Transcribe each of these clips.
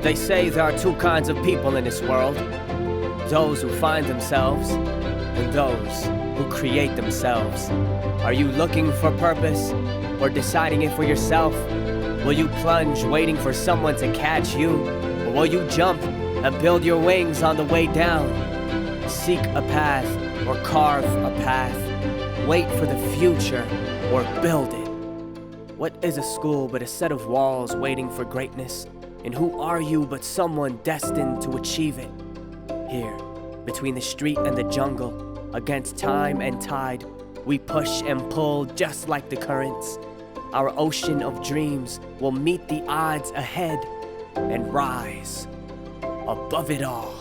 They say there are two kinds of people in this world. Those who find themselves, and those who create themselves. Are you looking for purpose, or deciding it for yourself? Will you plunge waiting for someone to catch you, or will you jump and build your wings on the way down? Seek a path, or carve a path. Wait for the future, or build it. What is a school but a set of walls waiting for greatness? And who are you but someone destined to achieve it? Here, between the street and the jungle, against time and tide, we push and pull just like the currents. Our ocean of dreams will meet the odds ahead and rise above it all.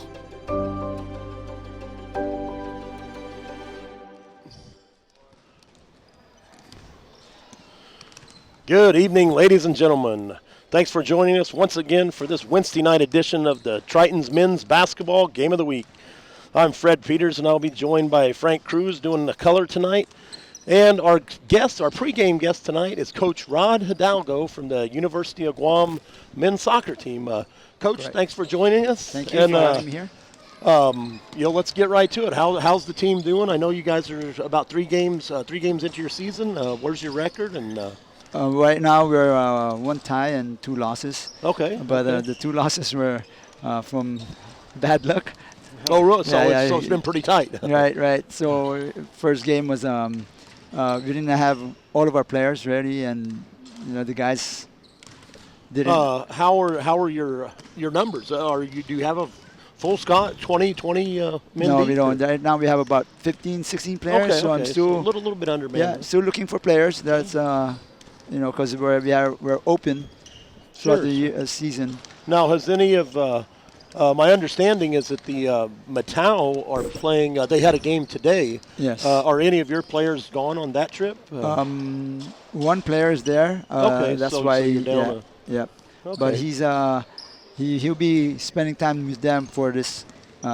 Good evening, ladies and gentlemen. Thanks for joining us once again for this Wednesday night edition of the Tritons Men's Basketball Game of the Week. I'm Fred Peters, and I'll be joined by Frank Cruz doing the color tonight. And our guest, our pregame guest tonight, is Coach Rod Hidalgo from the University of Guam men's soccer team. Coach, Great. Thanks for joining us. Thank you for having me here. Let's get right to it. How's the team doing? I know you guys are about three games into your season. Where's your record? And right now we're one tie and 2 losses. Okay. But the 2 losses were from bad luck. Oh, really? So, Yeah, so it's been pretty tight. Right. So first game was we didn't have all of our players ready, and the guys didn't. How are your numbers? Do you have a full squad, 20 men? No, deep, we don't. Right now we have about 15, 16 players. Okay, so I'm still a little bit under. Yeah, still looking for players. That's because we're open throughout the season. Now, has any of my understanding is that the Matau are playing. They had a game today. Yes. Are any of your players gone on that trip? One player is there. Okay, that's so why. you're down Okay. But he'll be spending time with them for this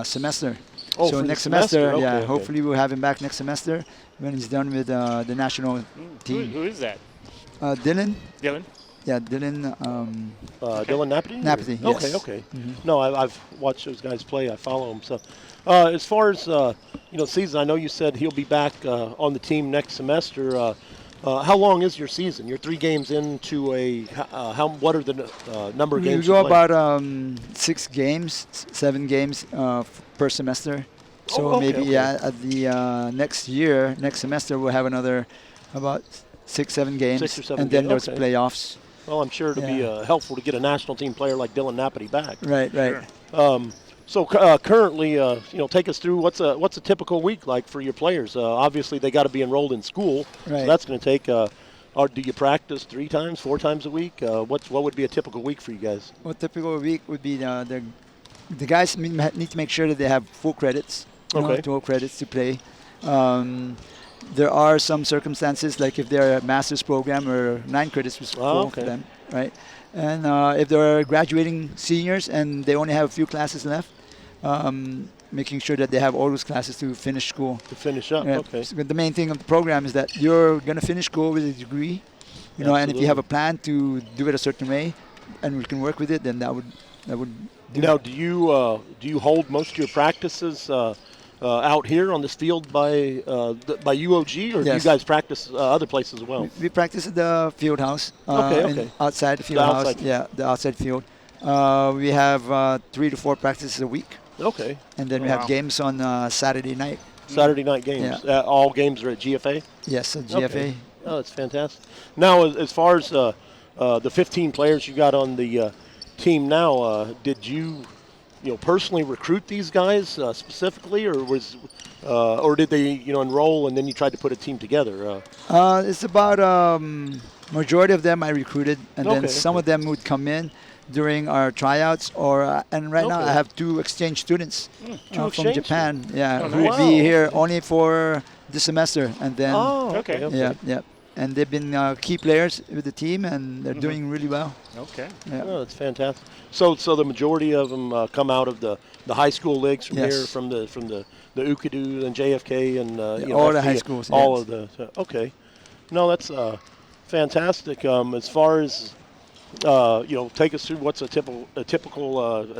semester. Oh, so for next the semester. semester, Okay. hopefully we'll have him back next semester when he's done with the national team. Who is that? Dylan. Dylan? Yeah, Dylan. Dylan Napati? Napati, yes. Okay. Mm-hmm. No, I've watched those guys play. I follow them. So, as far as season, I know you said he'll be back on the team next semester. How long is your season? You're 3 games into a. What are the number of games? We go about 6 games, 7 games per semester. So maybe at the next semester, we'll have another about 6-7 games, 6 or 7 and then games. there's playoffs. Well, I'm sure it'll be helpful to get a national team player like Dylan Napati back. Right. Sure. So currently, take us through what's a typical week like for your players. Obviously, they got to be enrolled in school, Right. so that's going to take. Do you practice 3 times, 4 times a week? What would be a typical week for you guys? Well, typical week would be the guys need to make sure that they have full credits. Okay. 12 credits to play. There are some circumstances, like if they're a master's program or 9 credits was full for them, right? And if they're graduating seniors and they only have a few classes left, making sure that they have all those classes to finish school. To finish up, okay. So the main thing of the program is that you're going to finish school with a degree, and if you have a plan to do it a certain way, and we can work with it, then that would do. Now, do you hold most of your practices out here on this field by UOG, or do you guys practice other places as well? We practice at the field house. Okay. Outside the field house. Yeah, the outside field. We have 3 to 4 practices a week. Okay. And then we have games on Saturday night. Saturday night games. Yeah. All games are at GFA? Yes, at GFA. Okay. Oh, that's fantastic. Now, as far as the 15 players you got on the team now, did you personally recruit these guys specifically, or did they enroll and then you tried to put a team together? It's about majority of them I recruited, and then some of them would come in during our tryouts, and right now I have 2 exchange students from Japan. Yeah, who will be here only for this semester, and then yeah. And they've been key players with the team, and they're doing really well. Okay. Yeah. Oh, that's fantastic. So the majority of them come out of the high school leagues from here, from the UKDU and JFK and all the high schools. All of the. Okay. No, that's fantastic. As far as take us through what's a typical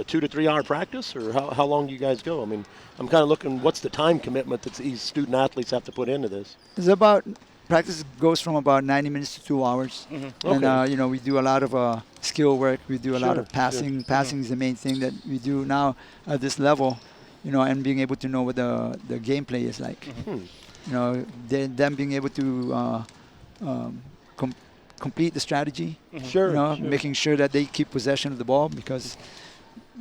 2 to 3 hour practice, or how long do you guys go? I mean, I'm kind of looking, what's the time commitment that these student athletes have to put into this? It's about practice goes from about 90 minutes to 2 hours, Okay. and we do a lot of skill work. We do a lot of Sure. passing. Passing is the main thing that we do now at this level, and being able to know what the gameplay is like. Them being able to complete the strategy. Sure. Making sure that they keep possession of the ball, because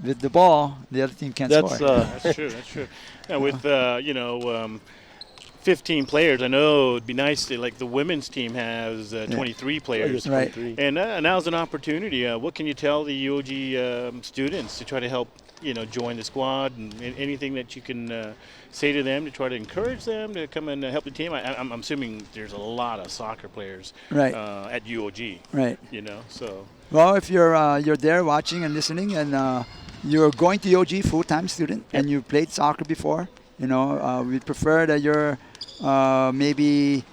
with the ball, the other team can't score. That's true. That's true. Yeah, with 15 players, I know it'd be nice to, like the women's team has 23 players. Right. And now's an opportunity. What can you tell the UOG students to try to help, join the squad, and anything that you can say to them to try to encourage them to come and help the team? I'm assuming there's a lot of soccer players at UOG. Right. So. Well, if you're there watching and listening, and you're going to UOG full-time student, and you played soccer before, we prefer that you're maybe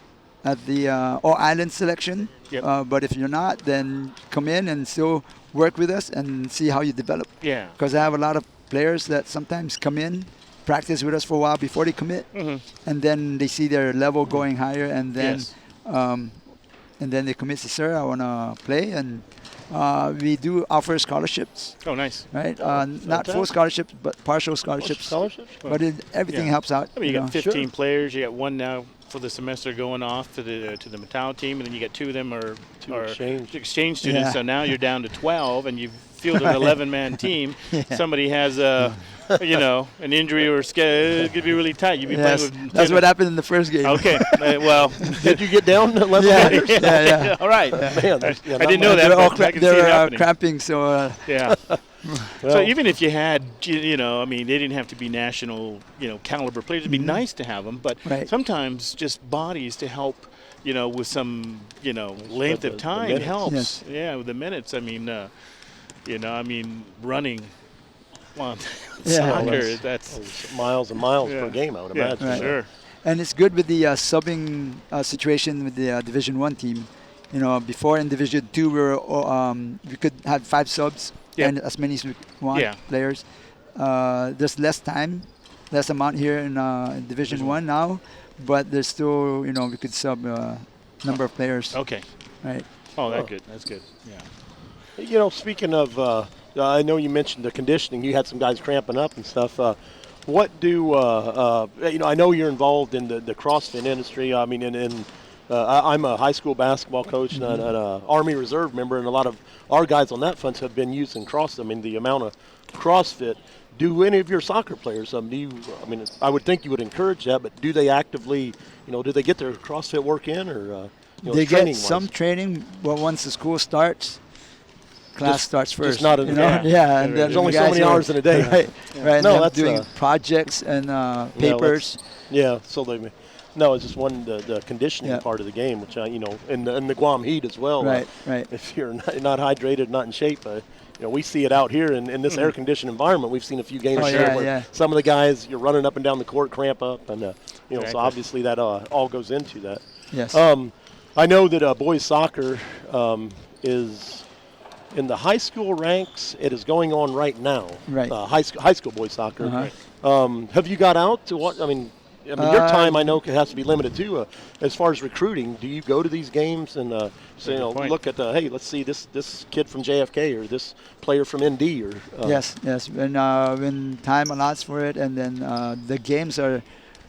at the all-island selection. Yep. But if you're not, then come in and still work with us and see how you develop. Yeah. Because I have a lot of players that sometimes come in, practice with us for a while before they commit, and then they see their level going higher, and then they commit. Say, sir, I want to play, and we do offer scholarships. Oh, nice. Right, not full scholarships, but partial scholarships. But everything helps out. I mean, you got 15 players. You got one now for the semester going off to the Matau team, and then you got 2 of them are exchange students. Yeah. So now you're down to 12, and you've fielded an 11-man team. Somebody has an injury or it could be really tight. You'd be playing with that's what happened in the first game. Okay, well, did you get down to 11 players? Yeah. All right. Man, I didn't know that. They're all I can see it they're happening. cramping, so Yeah. Well, So even if you had, I mean, they didn't have to be national, caliber players. It'd be nice to have them, but sometimes just bodies to help, with some, length of time minutes. helps. Yes. Yeah, with the minutes. I mean, running. Well, Yeah. soccer, that's miles and miles per game, I would imagine. Right. sure. And it's good with the subbing situation with the Division 1 team. Before in Division 2, we could have 5 subs and as many as we want players. There's less time, less amount here in Division 1 now, but there's still, we could sub number of players. Okay. Right. Oh, that's good. That's good. Yeah. Speaking of, I know you mentioned the conditioning. You had some guys cramping up and stuff. What do I know you're involved in the CrossFit industry. I mean, I'm a high school basketball coach and an Army Reserve member, and a lot of our guys on that front have been using CrossFit. I mean, the amount of CrossFit. Do any of your soccer players? I would think you would encourage that, but do they actively, do they get their CrossFit work in, or they get some training, but once the school starts, class starts first. Just not in and then there's only so guys many hours in a day. Right. No, and that's doing projects and papers. So they. No, it's just the conditioning part of the game, which in the Guam heat as well. Right. If you're not hydrated, not in shape, we see it out here in this air-conditioned environment. We've seen a few games where some of the guys, you're running up and down the court, cramp up, and so obviously that all goes into that. Yes. I know that boys soccer is in the high school ranks. It is going on right now. Right. High school boys soccer. Have you got out to what? I mean, your time I know has to be limited too. As far as recruiting, do you go to these games and look at hey, let's see this kid from JFK or this player from ND or? Yes. When time allots for it, and then the games are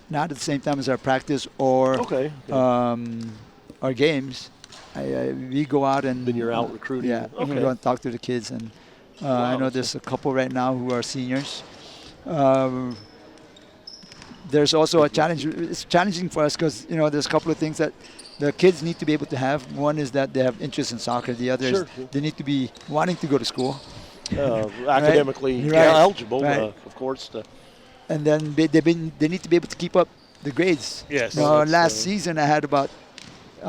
not at the same time as our practice or our games. We go out and then you're out recruiting. Yeah. We go and talk to the kids, and I know there's a couple right now who are seniors. There's also a challenge. It's challenging for us because there's a couple of things that the kids need to be able to have. One is that they have interest in soccer. The other is they need to be wanting to go to school. Academically eligible, of course. And then they need to be able to keep up the grades. Yes. Last season I had about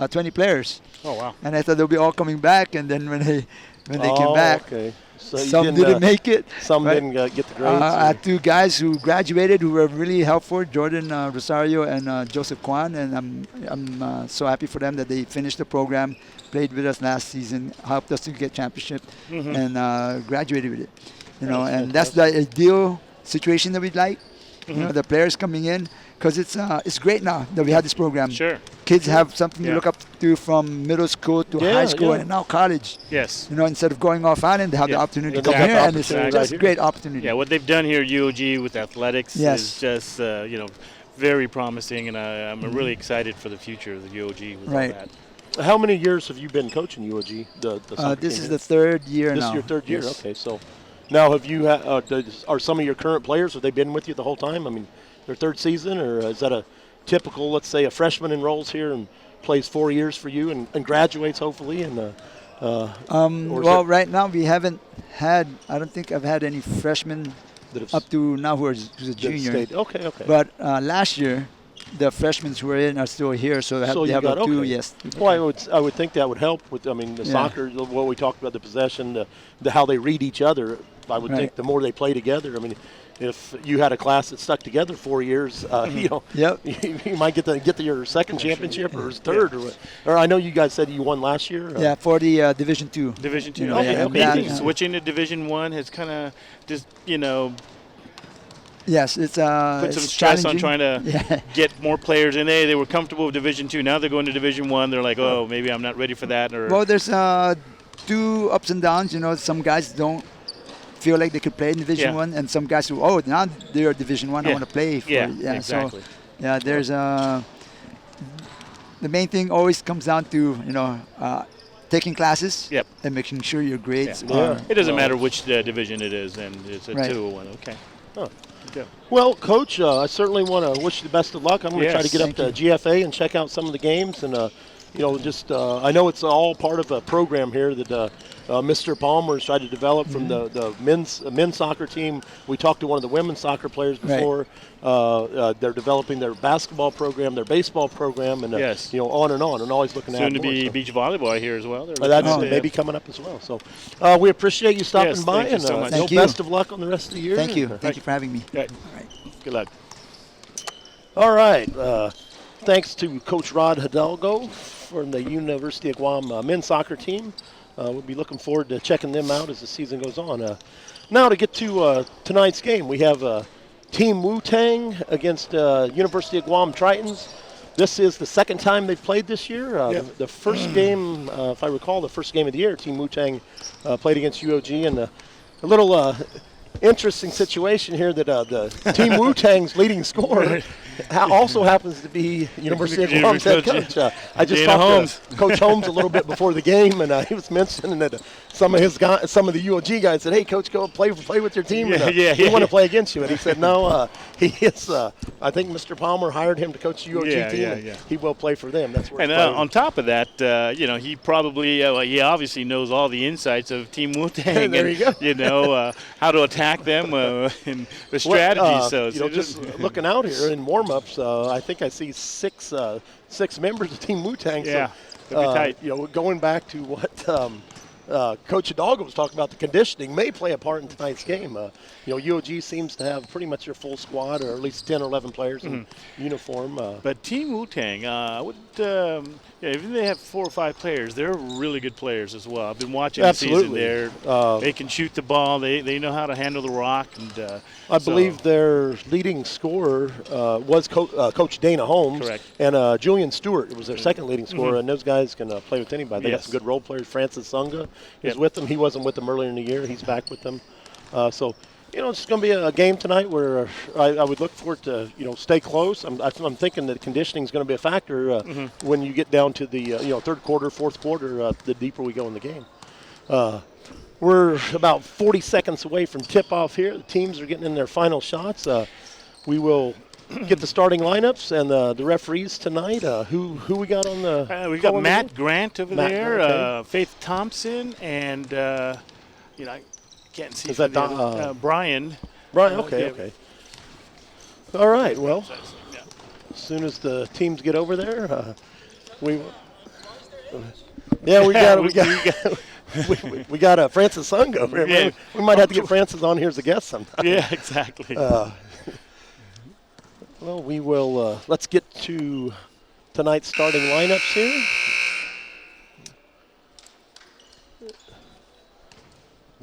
20 players. Oh wow! And I thought they'll be all coming back, and then when they came back, So some didn't make it. Some right? didn't get the grades. I had 2 guys who graduated who were really helpful, Jordan Rosario and Joseph Kwan, and I'm so happy for them that they finished the program, played with us last season, helped us to get championship, and graduated with it. And that's the ideal situation that we'd like. The players coming in, because it's great now that we have this program. Sure. Kids have something to look up to from middle school to high school and now college. Yes. Instead of going off island, they have the opportunity to come here, and it's just a great opportunity. Yeah, what they've done here at UOG with athletics is just very promising, and I'm really excited for the future of the UOG with all that. How many years have you been coaching UOG? This is the 3rd year now. This is your 3rd year. Yes. Okay, so now have you? Are some of your current players? Have they been with you the whole time? I mean, their 3rd season, or is that a typical? Let's say a freshman enrolls here and plays 4 years for you and graduates hopefully. And well, right now we haven't had. I don't think I've had any freshmen up to now who's a junior. Okay. But last year, the freshmen who were in are still here, so they have 2. Yes. Well, I would think that would help with. I mean, the soccer. What we talked about, the possession, the how they read each other. I would think the more they play together. I mean, if you had a class that stuck together 4 years, you might get your 2nd championship or 3rd, or I know you guys said you won last year. Yeah, for the Division 2. Division 2. Switching to Division 1 has kind of just Yes, it's put some stress on trying to get more players in there. They were comfortable with Division 2. Now they're going to Division 1. They're like, oh, maybe I'm not ready for that. Well, there's 2 ups and downs. Some guys don't feel like they could play in Division 1, and some guys who, now they're Division 1, I want to play for exactly. So, there's the main thing always comes down to, taking classes and making sure your grades are. It doesn't matter which division it is, and it's a 2 or 1. Okay. Huh. Yeah. Well, Coach, I certainly want to wish you the best of luck. I'm going to try to get up to GFA and check out some of the games, and I know it's all part of a program here that Mr. Palmer has tried to develop from the men's soccer team. We talked to one of the women's soccer players before. Right. They're developing their basketball program, their baseball program, and on and on, and always looking at soon to be beach volleyball here as well. That's maybe coming up as well. So we appreciate you stopping by, and so much. Best of luck on the rest of the year. Thank you. Thank you for having me. All right. Good luck. All right. Thanks to Coach Rod Hidalgo from the University of Guam men's soccer team. We'll be looking forward to checking them out as the season goes on. Now to get to tonight's game, we have Team Wu-Tang against University of Guam Tritons. This is the 2nd time they've played this year. The first game, if I recall, the first game of the year, Team Wu-Tang played against UOG, and a little interesting situation here that the Team Wu-Tang's leading scorer also happens to be University of Guam's head coach. I just talked to Coach Holmes a little bit before the game, and he was mentioning that some of the UOG guys said, "Hey, Coach, go play with your team. We want to play against you." And he said, "No, he is. I think Mr. Palmer hired him to coach the UOG team. He will play for them." That's where. And on top of that, he probably he obviously knows all the insights of Team Wu-Tang. There you go. How to attack them and the strategy. Just looking out here in warm-ups, I think I see six members of Team Wu-Tang. Yeah, so, tight. Going back to what Coach Hidalgo was talking about, the conditioning may play a part in tonight's game. UOG seems to have pretty much their full squad, or at least 10 or 11 players in uniform. But Team Wu-Tang, even they have 4 or 5 players, they're really good players as well. I've been watching the season there. They can shoot the ball. They know how to handle the rock. And I believe their leading scorer was Coach Dana Holmes. Correct. And Julian Stewart was their second leading scorer, and those guys can play with anybody. They got some good role players. Francis Sunga is with them. He wasn't with them earlier in the year. He's back with them. It's going to be a game tonight where I would look for it to, stay close. I'm thinking that conditioning is going to be a factor when you get down to the, 3rd quarter, 4th quarter, the deeper we go in the game. We're about 40 seconds away from tip-off here. The teams are getting in their final shots. We will get the starting lineups and the referees tonight. Who we got on the? We've got Matt Grant over there, Faith Thompson, and I can't see. Is that Brian? Brian. Okay. All right. Well, as soon as the teams get over there, we got we got Francis Sung over here. Yeah. We might have to get Francis on here as a guest sometime. Yeah, exactly. Well, we will. Let's get to tonight's starting lineups here.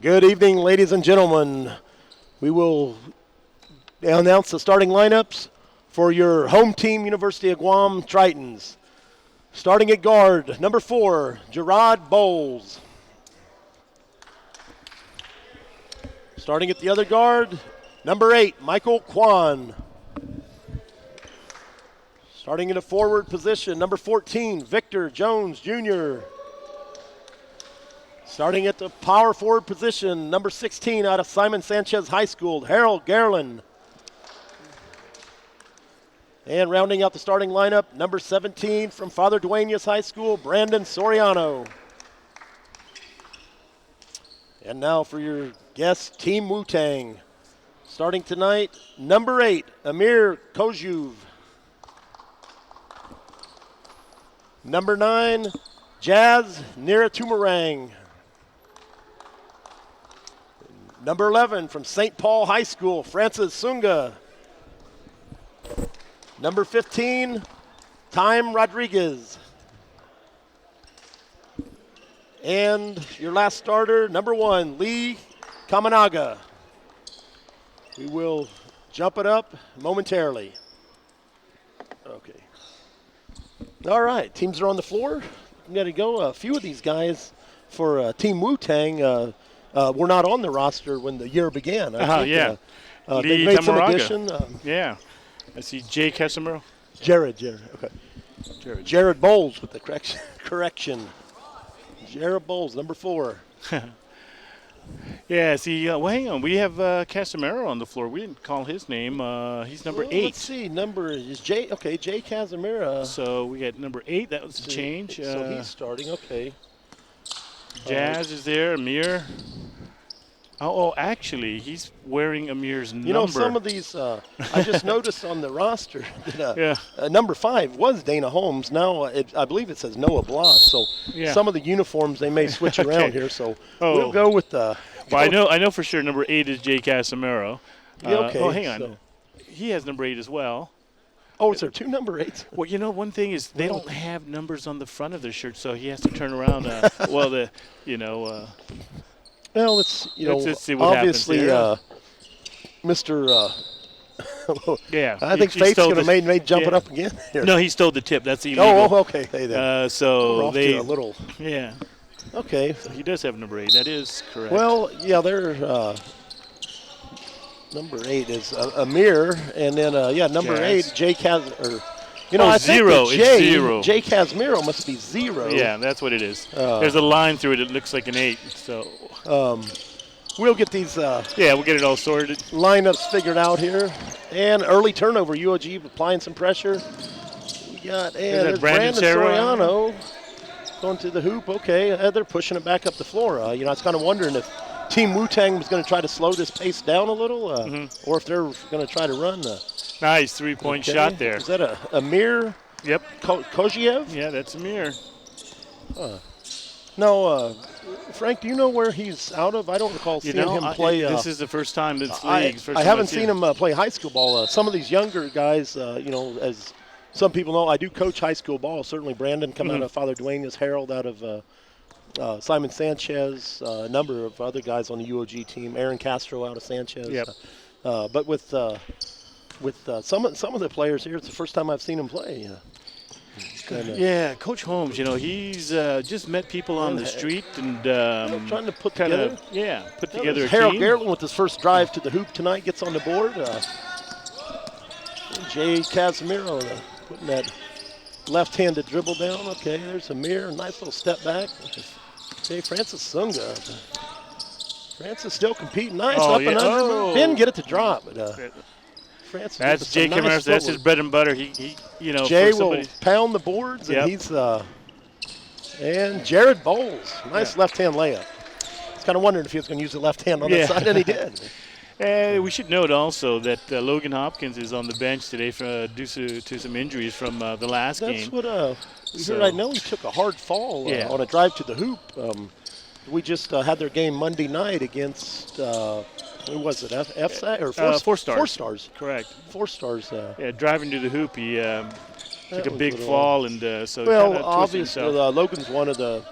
Good evening, ladies and gentlemen. We will announce the starting lineups for your home team, University of Guam Tritons. Starting at guard, number 4, Gerard Bowles. Starting at the other guard, number 8, Michael Kwan. Starting in a forward position, number 14, Victor Jones Jr. Starting at the power forward position, number 16 out of Simon Sanchez High School, Harold Garland. And rounding out the starting lineup, number 17 from Father Duenas High School, Brandon Soriano. And now for your guest, Team Wu-Tang. Starting tonight, number 8, Amir Kojuv. Number 9, Jazz Niratumarang. Number 11 from St. Paul High School, Francis Sunga. Number 15, Time Rodriguez. And your last starter, number 1, Lee Kamanaga. We will jump it up momentarily. Okay. All right, teams are on the floor. We got to go. A few of these guys for Team Wu-Tang were not on the roster when the year began. I think, yeah. They made some addition. Yeah. I see Jay Casimiro. Jared. Okay. Jared Bowles with the correction. Jared Bowles, number 4. Yeah, see, well, hang on. We have Casimiro on the floor. We didn't call his name. He's number 8. Let's see. Number is Jay. Okay, Jay Casimiro. So we got number 8. That was a change. So he's starting. Okay. Jazz is there. Amir. Oh, actually, he's wearing Amir's number. You know, some of these, I just noticed on the roster that number 5 was Dana Holmes. Now, I believe it says Noah Bloss. So some of the uniforms, they may switch around here. So we'll go with the. Well, I know for sure number 8 is Jay Casimiro. Okay. Oh, hang on. So. He has number 8 as well. Oh, is there 2 number 8s? Well, you know, one thing is they don't have numbers on the front of their shirt, so he has to turn around. Well, let's see what obviously, Mr. I think Faith's going to make jump it up again here. No, he stole the tip. That's illegal. Oh, okay. Hey, then. So they a little. Yeah. Okay. So he does have number 8. That is correct. Well, yeah, they're number 8 is Amir, and then number Jazz. 8 Jay Kaz. I think 0. It's 0. Jay Casimiro must be 0. Yeah, that's what it is. There's a line through it. It looks like an 8. So. We'll get these. We'll get it all sorted. Lineups figured out here, and early turnover. UOG applying some pressure. We got there's Brandon Soriano going to the hoop. Okay, they're pushing it back up the floor. I was kind of wondering if Team Wu-Tang was going to try to slow this pace down a little, or if they're going to try to run. Nice 3-point shot there. Is that a Amir? Yep. Koziev? Yeah, that's Amir. No, Frank, do you know where he's out of? I don't recall seeing him play. This is the first time this league. I haven't seen him play high school ball. Some of these younger guys, as some people know, I do coach high school ball. Certainly Brandon come out of Father Duenas, Harold out of Simon Sanchez, a number of other guys on the UOG team, Aaron Castro out of Sanchez. Yep. But with some of the players here, it's the first time I've seen him play. Yeah, Coach Holmes, he's just met people on the street and trying to put together. Put together a Harold team. Garland with his first drive to the hoop tonight gets on the board. Jay Casimiro putting that left-handed dribble down. Okay, there's Amir, nice little step back. Okay, Francis Sunga. Francis still competing. Nice up and under. Didn't get it to drop. But, Francis that's Jay Casimiro. That's his bread and butter. He Jay will pound the boards, and he's and Jared Bowles, nice left-hand layup. I was kind of wondering if he was going to use the left hand on that side, and he did. And we should note also that Logan Hopkins is on the bench today due to some injuries from the last game. That's what we heard. I know he took a hard fall on a drive to the hoop. we just had their game Monday night against, who was it, FSAC or Four Stars? 4 Stars. Correct. 4 Stars. Yeah, driving to the hoop, he took a big little, fall, and so well, kind of obviously, Logan's one of the,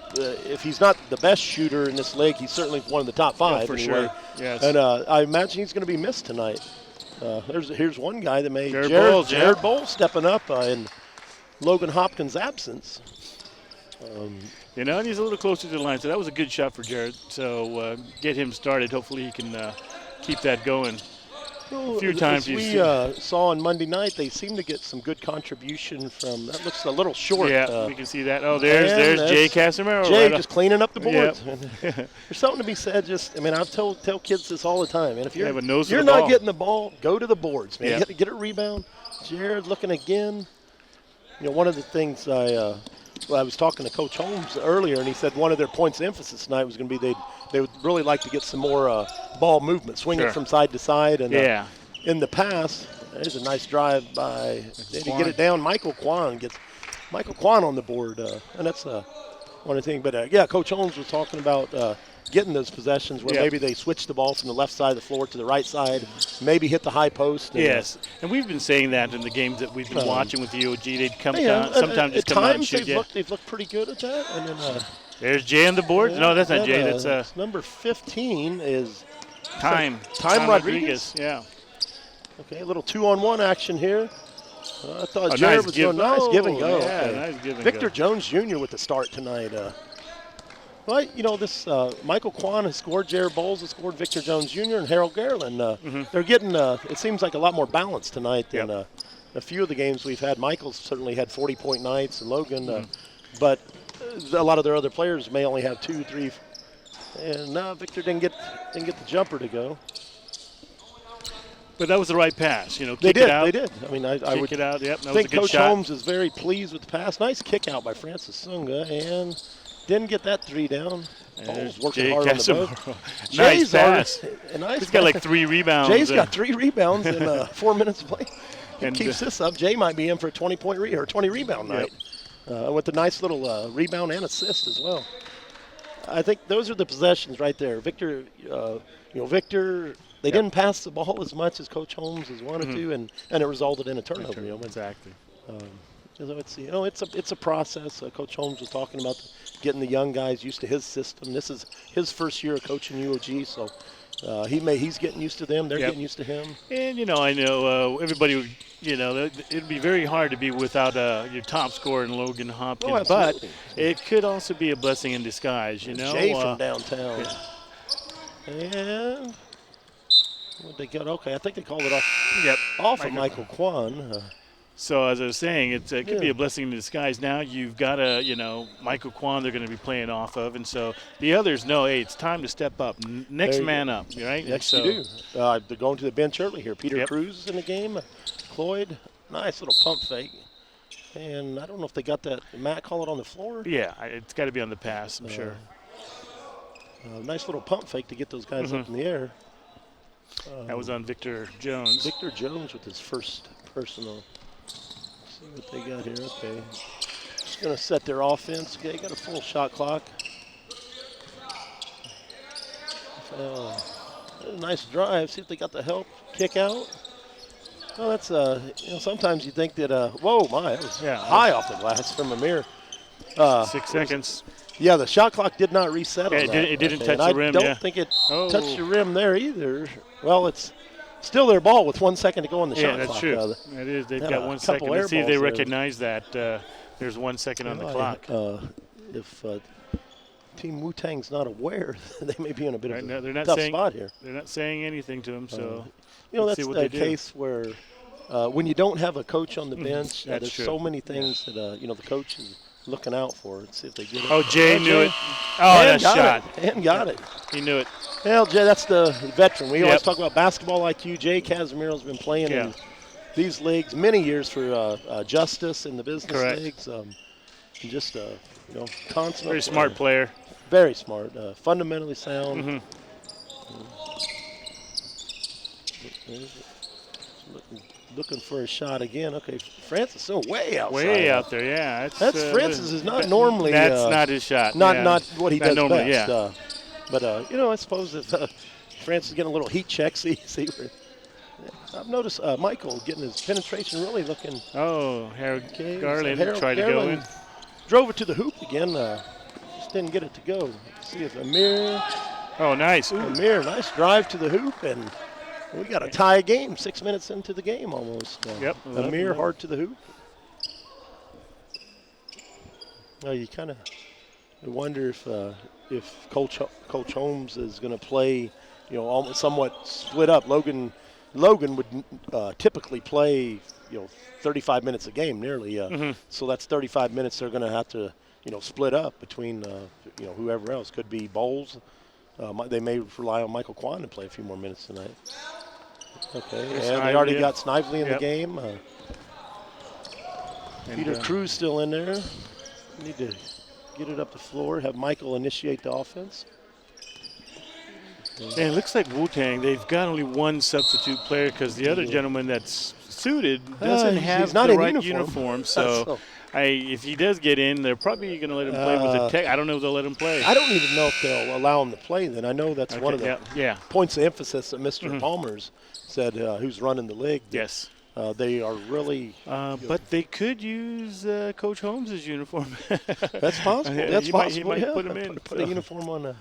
if he's not the best shooter in this league, he's certainly one of the top 5. for anyway. sure. Yes. And I imagine he's going to be missed tonight. Here's one guy that made Jared Bowles stepping up in Logan Hopkins' absence. You know, and he's a little closer to the line, so that was a good shot for Jared. So get him started. Hopefully he can keep that going. Well, a few times we saw on Monday night, they seem to get some good contribution from. That looks a little short. Yeah, we can see that. Oh, there's Jay Casimiro. Jay just cleaning up the boards. Yep. There's something to be said. I've tell kids this all the time. And if you're not not getting the ball, go to the boards, man. Yep. Get a rebound. Jared looking again. You know, one of the things I was talking to Coach Holmes earlier, and he said one of their points of emphasis tonight was going to be they would really like to get some more ball movement, swing it from side to side. And in the past, there's a nice drive by. Did he get it down? Michael Kwan gets Michael Kwan on the board, and that's one of the things. But Coach Holmes was talking about getting those possessions where maybe they switch the ball from the left side of the floor to the right side, maybe hit the high post. And, and we've been saying that in the games that we've been watching with the UOG. They'd come down, sometimes just come out and shoot. They've looked pretty good at that. And then there's Jay on the board. No, that's not Jay. That's number 15 is Time Rodriguez. Yeah. Okay, a little 2-on-1 action here. I thought Jared was going nice give and go. Yeah, nice give and Victor go. Jones Jr. with the start tonight. This Michael Kwan has scored, Jared Bowles has scored, Victor Jones Jr. and Harold Garland. They're getting, it seems like a lot more balance tonight than a few of the games we've had. Michael's certainly had 40-point nights, and Logan, but a lot of their other players may only have 2, 3. And Victor didn't get the jumper to go. But that was the right pass, you know. They did. I mean, I would kick it out. Yep, that was a think good Coach shot. Holmes is very pleased with the pass. Nice kick out by Francis Sunga, and didn't get that 3 down. Ball's working Jay hard Casimiro. on the boat. Nice pass. He's got like 3 rebounds. Jay's got 3 rebounds in 4 minutes of play. He And keeps this up. Jay might be in for a 20-point or 20 rebound night with a nice little rebound and assist as well. I think those are the possessions right there. Victor, Victor. They didn't pass the ball as much as Coach Holmes has wanted to, and it resulted in a turnover. Exactly. It's a process. Coach Holmes was talking about getting the young guys used to his system. This is his first year of coaching UOG, so he's getting used to them. They're getting used to him. And I know everybody would. It'd be very hard to be without your top scorer in Logan Hopkins, but it could also be a blessing in disguise. Jay from downtown. And what they got? Okay, I think they called it off of Michael Kwan. So as I was saying, it could be a blessing in disguise. Now you've got Michael Kwan they're going to be playing off of, and so the others know, hey, it's time to step up. Next man up, right? Next you do. They're going to the bench early here. Peter Cruz is in the game. Cloyd, nice little pump fake. And I don't know if they got that. Matt call it on the floor? Yeah, it's got to be on the pass, I'm sure. Nice little pump fake to get those guys up in the air. That was on Victor Jones. Victor Jones with his first personal. Let's see what they got here. Okay. Just going to set their offense. Okay, got a full shot clock. Nice drive. See if they got the help. Kick out. Well, that's, sometimes you think that, that was high off the glass from Amir. 6 seconds. Yeah, the shot clock did not reset on that. It didn't touch the rim, I don't think it touched the rim there either. Well, it's still their ball with 1 second to go on the shot clock. Yeah, that's true. It is. They've got 1 second. Let's see if they recognize that there's 1 second on the clock. If Team Wu-Tang's not aware, they may be in a bit of a tough spot here. They're not saying anything to them, so that's the case where when you don't have a coach on the bench, there's so many things that the coach is looking out for. Let's see if they get it. Oh, Jay knew it. Oh, that shot. And got it. He knew it. Well, Jay, that's the veteran. We always talk about basketball IQ. Jay Casimiro's been playing in these leagues many years for Justice in the business leagues. Just constant. Very smart player. Very smart. Fundamentally sound. looking for a shot again. Okay, Francis still way outside. Way out there, yeah. That's Francis is not normally. That's not his shot. Not what he does normally, best. Yeah. But I suppose if Francis is getting a little heat check, see where. I've noticed Michael getting his penetration really looking. Oh, Garland so tried to go in. Drove it to the hoop again. Just didn't get it to go. See if Amir. Oh, nice. Ooh. Amir, nice drive to the hoop, and we got a tie game 6 minutes into the game almost. Yep. Amir hard to the hoop. Well, you kind of wonder if Coach Holmes is going to play, almost somewhat split up. Logan would typically play, 35 minutes a game nearly. So that's 35 minutes they're going to have to, split up between, whoever else. Could be Bowles. They may rely on Michael Kwan to play a few more minutes tonight. Okay, and they already got Snively in the game. Peter Cruz still in there. Need to get it up the floor, have Michael initiate the offense. And it looks like Wu-Tang, they've got only one substitute player because the other gentleman that's suited doesn't have the right uniform. So if he does get in, they're probably going to let him play with the tech. I don't know if they'll let him play. I don't even know if they'll allow him to play then. I know that's one of the points of emphasis that Mr. Palmer's said, who's running the league. Yes. They are really. But they could use Coach Holmes' uniform. That's possible. That's possible. He might put him in. Put a uniform on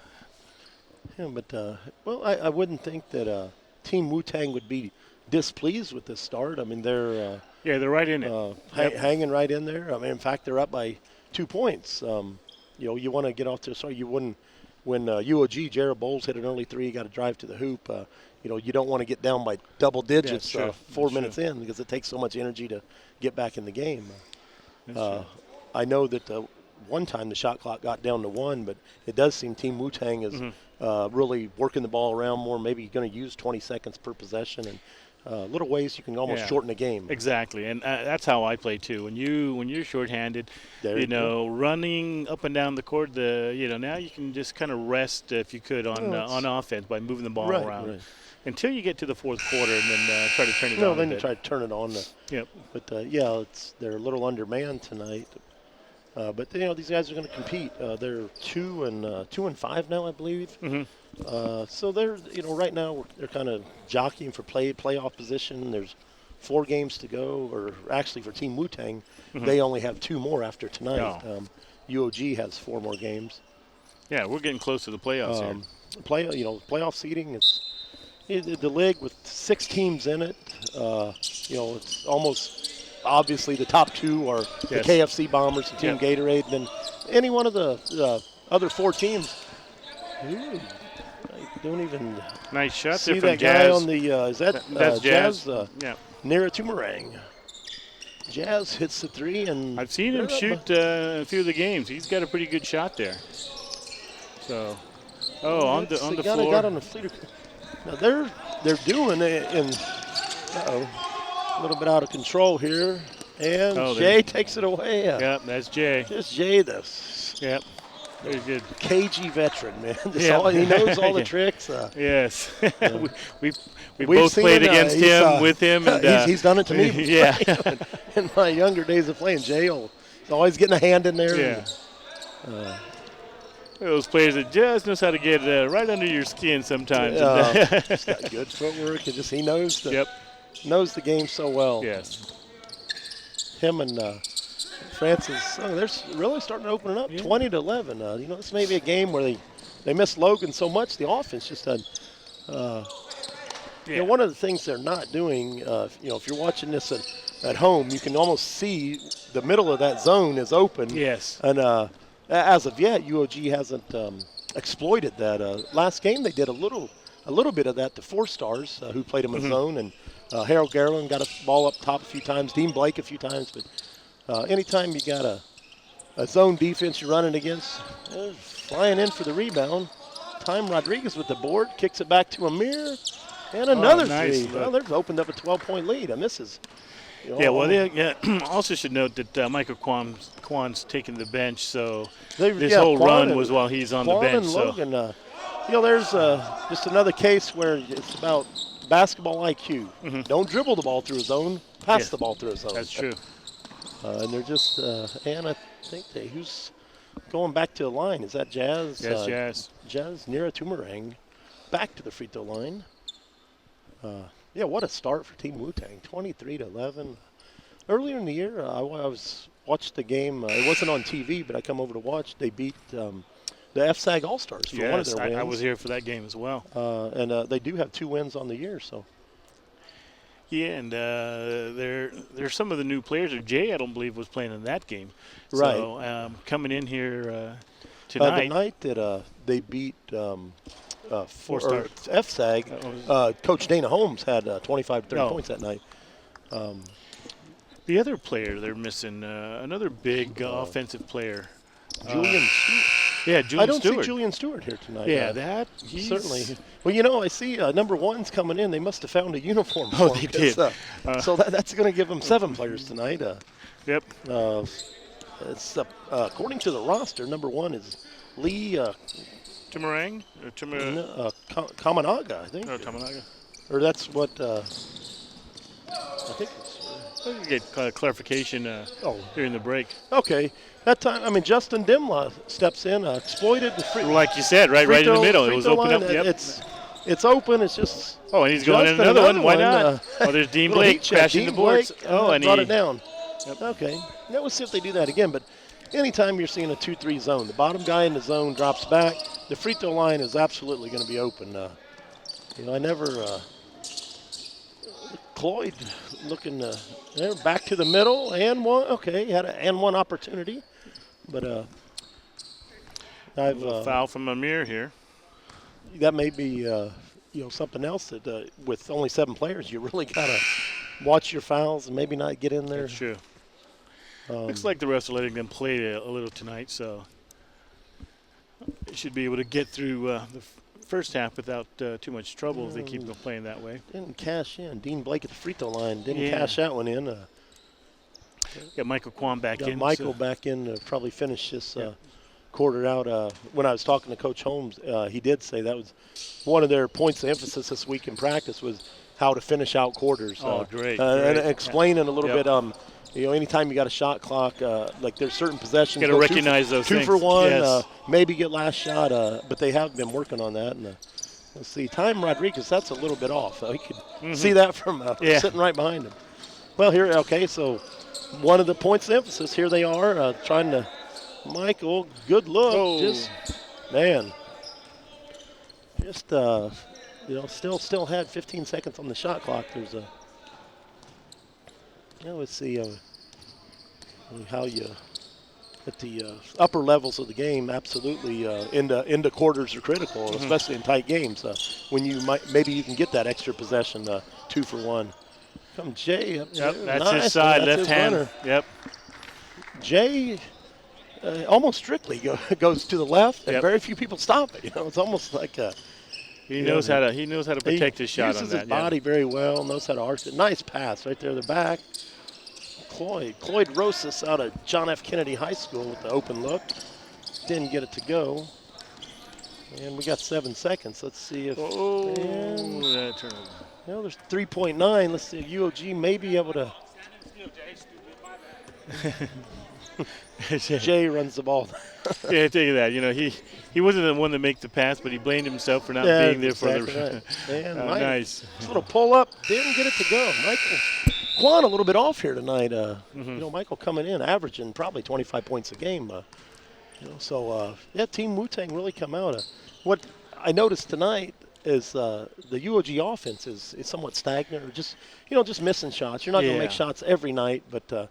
him. But, I wouldn't think that Team Wu-Tang would be displeased with this start. I mean, they're. They're right in it. Hanging right in there. I mean, in fact, they're up by 2 points. You want to get off to a start. You wouldn't. When UOG, Jared Bowles hit an early three, you got to drive to the hoop. You don't want to get down by double digits 4 minutes in because it takes so much energy to get back in the game. I know that one time the shot clock got down to 1, but it does seem Team Wu-Tang is really working the ball around more, maybe going to use 20 seconds per possession. And little ways you can almost shorten a game. Exactly, and that's how I play too. When you're shorthanded, running up and down the court, now you can just kind of rest if you could on offense by moving the ball around. Right. Until you get to the fourth quarter and then try to turn it on. No, then you try to turn it on. Yep. But they're a little undermanned tonight. But these guys are going to compete. They're 2 and 5 now, I believe. So they're right now they're kind of jockeying for playoff position. There's 4 games to go, or actually for Team Wu-Tang, they only have 2 more after tonight. UOG has 4 more games. Yeah, we're getting close to the playoffs here. Playoff seeding is the league with 6 teams in it. It's almost obviously the top 2 are the KFC Bombers and Team Gatorade, and then any one of the other 4 teams. I don't even nice shot see there from that Jazz. Guy on the that's Jazz. Near a Tumarang. Jazz hits the 3, and I've seen him shoot a few of the games. He's got a pretty good shot there. So, on the floor. Got on the fleeter. Now they're doing it, and a little bit out of control here, and Jay takes it away. Yep, that's Jay. Just Jay, this. Yep. Very good. Cagey veteran, man. He knows all the tricks. Yes. we both played against him, with him. And, he's done it to me before. In my younger days of playing, Jay he's always getting a hand in there. Yeah. Those players that just knows how to get right under your skin sometimes. He's got good footwork. He knows the game so well. Yes. Him and Francis, they're really starting to open it up, 20-11. This may be a game where they miss Logan so much, the offense just doesn't. One of the things they're not doing, if you're watching this at home, you can almost see the middle of that zone is open. Yes. And as of yet, UOG hasn't exploited that. Last game they did a little bit of that to 4 stars who played him in zone, and Harold Garland got a ball up top a few times, Dean Blake a few times, but anytime you got a zone defense you're running against, flying in for the rebound. Time Rodriguez with the board, kicks it back to Amir, and another 3. Well, they've opened up a 12-point lead, and this is. Also should note that Michael Kwan's taking the bench, so this whole run was while he's on the bench. And Logan, there's just another case where it's about basketball IQ. Don't dribble the ball through a zone, pass the ball through a zone. That's true. And they're just, and I think who's going back to the line? Is that Jazz? Yes, Jazz. Jazz Nira Tumerang back to the free throw line. Yeah, what a start for Team Wu-Tang, 23-11. Earlier in the year, I watched the game. It wasn't on TV, but I come over to watch. They beat the FSAG All-Stars for one of their wins. I was here for that game as well. And they do have 2 wins on the year, so. Yeah, and there's some of the new players. Jay, I don't believe, was playing in that game. Right. So coming in here tonight. The night that they beat Four-star. FSAG, Coach Dana Holmes had 25 to 30 points that night. The other player they're missing, another big offensive player. Julian Stewart. Yeah, Julian Stewart. I don't see Julian Stewart here tonight. Yeah, certainly. Well, I see number 1's coming in. They must have found a uniform for Oh, him, they did. So that's going to give them 7 players tonight. Yep. It's according to the roster, number 1 is Lee Tumerang? Kamanaga, I think. No, Tamanaga. Or that's what I think it's. We can get clarification during the break. Okay. That time, Justin Dimla steps in, exploited the free. Like you said, right in the middle. It was open up. Yep. It's open. It's just. Oh, and he's going in another one. Why not? There's Dean Blake crashing the boards. And brought it down. Yep. Okay. Now we'll see if they do that again. But anytime you're seeing a 2-3 zone, the bottom guy in the zone drops back. The free throw line is absolutely going to be open. I never. Cloyd looking there, back to the middle, and one. Okay, he had an one opportunity, but I've foul from Amir here. That may be something else that with only 7 players, you really gotta watch your fouls and maybe not get in there. That's true. Looks like the refs are letting them play a little tonight, so they should be able to get through the first half without too much trouble if they keep them playing that way. Didn't cash in. Dean Blake at the free throw line didn't cash that one in. Got Michael Kwan back in. Michael back in to probably finish this quarter out. When I was talking to Coach Holmes, he did say that was one of their points of emphasis this week in practice was how to finish out quarters. Great. And explaining a little bit. Anytime you got a shot clock, like there's certain possessions. Got to recognize those things. 2 for 1, yes. Maybe get last shot, but they have been working on that. And let's see, Time Rodriguez, that's a little bit off. You could see that from sitting right behind him. Well, here, okay, so one of the points of emphasis, here they are trying to, Michael, good look. Still had 15 seconds on the shot clock. There's a, let's see how you, at the upper levels of the game, absolutely into quarters are critical, especially in tight games. When maybe you can get that extra possession, 2 for 1. Come Jay up there. That's nice. his side, That's left his hand. runner. Yep. Jay almost strictly goes to the left, and Yep. very few people stop it. It's almost like he knows how to protect his shot on that. He uses his body very well, knows how to arch it. Nice pass right there, the back. Cloyd Rosas out of John F. Kennedy High School with the open look. Didn't get it to go. And we got 7 seconds. Let's see if. There's 3.9. Let's see if UOG may be able to. Jay runs the ball. Yeah, I tell you that. He wasn't the one to make the pass, but he blamed himself for not being there for the. Right. Nice. Just a little pull up, didn't get it to go. Michael Kwan a little bit off here tonight. Michael coming in, averaging probably 25 points a game. Team Wu-Tang really come out. What I noticed tonight is the UOG offense is somewhat stagnant, or just missing shots. You're not going to make shots every night, but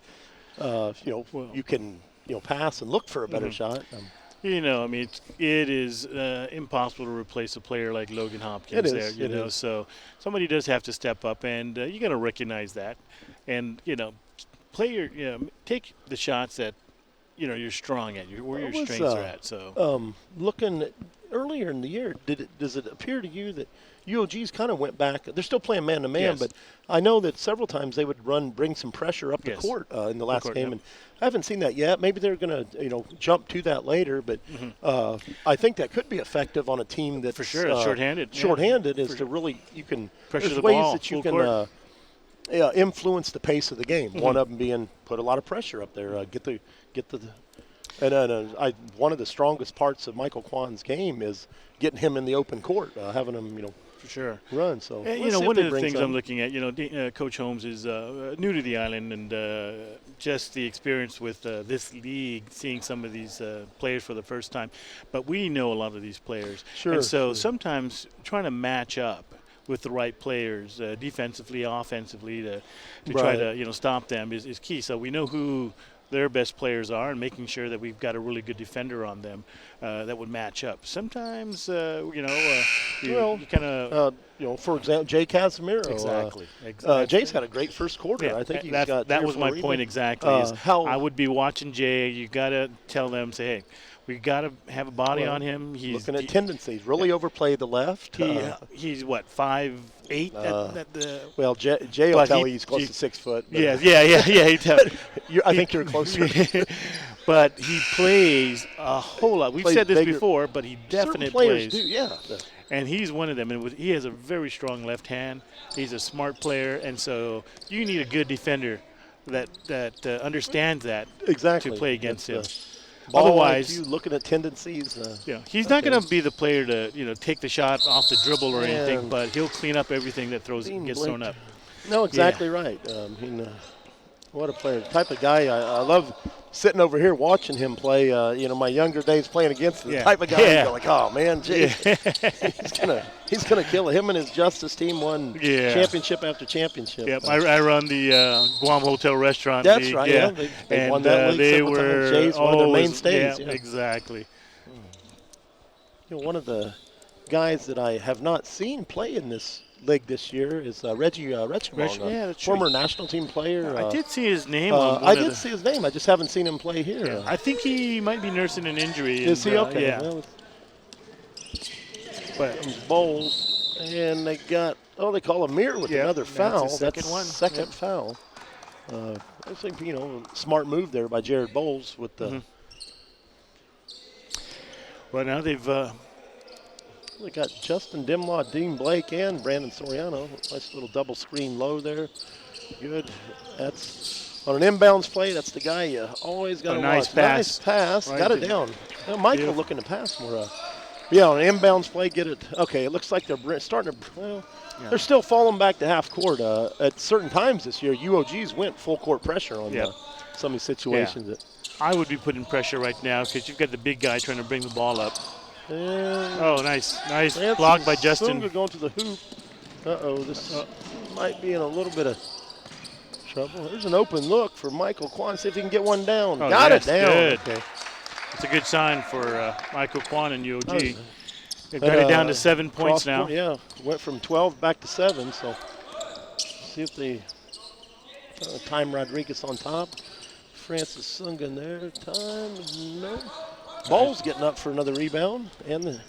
you can pass and look for a better shot. It is impossible to replace a player like Logan Hopkins. It is. So somebody does have to step up, and you got to recognize that, and take the shots that you're strong at, where your was, strengths are at. So looking at earlier in the year, does it appear to you that UOG's kind of went back? They're still playing man-to-man, Yes. but I know that several times they would bring some pressure up the Yes. court in the last court, game, yep. and I haven't seen that yet. Maybe they're going to jump to that later, but I think that could be effective on a team that's for sure, shorthanded. Shorthanded is For to really Pressure there's the ways ball, that you full can court. influence the pace of the game. One of them being put a lot of pressure up there, one of the strongest parts of Michael Kwan's game is getting him in the open court, having him For sure. run. So And, let's see if one they of the bring things some. I'm looking at, Coach Holmes is new to the island, and just the experience with this league, seeing some of these players for the first time. But we know a lot of these players. Sure, and so sure. sometimes trying to match up with the right players, defensively, offensively, to try Right. to stop them is key. So we know who their best players are, and making sure that we've got a really good defender on them that would match up. Sometimes, you kind of for example, Jay Casimiro. exactly. Jay's had a great first quarter. Yeah, I think he's that got. that 3 or was 4 my rebounds. point exactly. Is I would be watching Jay. You got to tell them, say, hey, we got to have a body on him. He's looking at tendencies. Really overplayed the left. He's what, 5'8"? At the Well, Jay will But tell he- you he's close he- to 6 foot. but yeah. He tell, I think you're closer. but he plays a whole lot. We've Plays said this bigger. before, but he Certain definitely players plays. do, yeah. And he's one of them. And he has a very strong left hand. He's a smart player, and so you need a good defender that understands that Exactly. to play against him. Ball Otherwise, IQ, looking at tendencies. he's not going to be the player to take the shot off the dribble or anything, Man. but he'll clean up everything that Dean gets Blake. thrown up. No, exactly right. What a player. The type of guy I love sitting over here watching him play. My younger days playing against the Yeah. type of guy Yeah. you go like, oh man, Jay, he's gonna kill it. Him and his Justice team won Yeah. championship after championship. Yep, I run the Guam Hotel Restaurant That's League. right. Yeah, They and won that league they several were times. Jay's one of their always- mainstays. Yeah, exactly. One of the guys that I have not seen play in this league this year is Reggie Retchemong, yeah, that's former right. national team player. I did see his name on one I of did the- see his name. I just haven't seen him play here. Yeah, I think he might be nursing an injury. Is and, he okay? Yeah. Well, But Bowles, and they got they call a mirror with Yeah, another that's foul. his second That's one. second Yep. foul. I think smart move there by Jared Bowles with the. well, now they've They got Justin Dimlaw, Dean Blake, and Brandon Soriano. Nice little double screen low there. Good. That's on an inbounds play. That's the guy you always got to A watch. nice pass. Nice pass. Right Got it to- down. Michael Yeah. looking to pass more. Yeah, on an inbounds play, get it. Okay, it looks like they're starting to. Well, they're still falling back to half court. At certain times this year, UOG's went full court pressure on Yeah. some of these situations. That, I would be putting pressure right now because you've got the big guy trying to bring the ball up. Oh, nice block by Justin. Sunga going to the hoop. This might be in a little bit of trouble. There's an open look for Michael Kwan. See if he can get one down. Oh, Got yes, it down. good. Okay. It's a good sign for Michael Kwan and UOG. Oh, They've got it down to 7 points now. Cross-court, yeah, went from 12 back to 7. So see if they time Rodriguez on top. Francis Sunga there. Time, no. Ball's getting up for another rebound. And here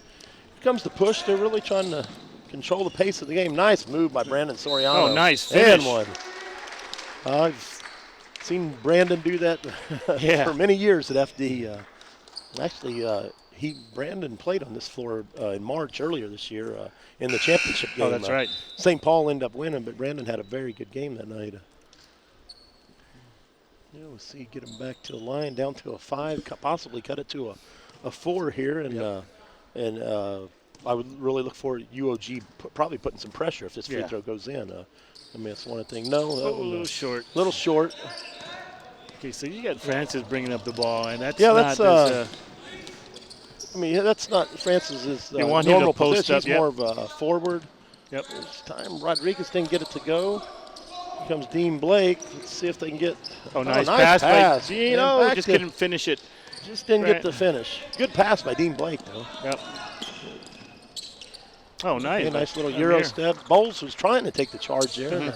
comes the push. They're really trying to control the pace of the game. Nice move by Brandon Soriano. Oh, nice And finish. one. I've seen Brandon do that Yeah. for many years at FD. Brandon played on this floor in March earlier this year in the championship game. Oh, that's right. St. Paul ended up winning, but Brandon had a very good game that night. We'll see, get him back to the line, down to a 5, possibly cut it to a 4 here, and I would really look for UOG probably putting some pressure if this free throw goes in. That's one thing. No, A little short. Little short. Okay, so you got Francis bringing up the ball, and that's that's, not as, that's not Francis's You want him to normal post position. up, He's yep. more of a forward. Yep. This time Rodriguez didn't get it to go. Here comes Dean Blake. Let's see if they can get. Oh, nice pass by Dean. And Oh, back just to- couldn't finish it. Just didn't get the finish. Good pass by Dean Blake, though. Yep. Oh, nice. A nice little Up Euro here. step. Bowles was trying to take the charge there.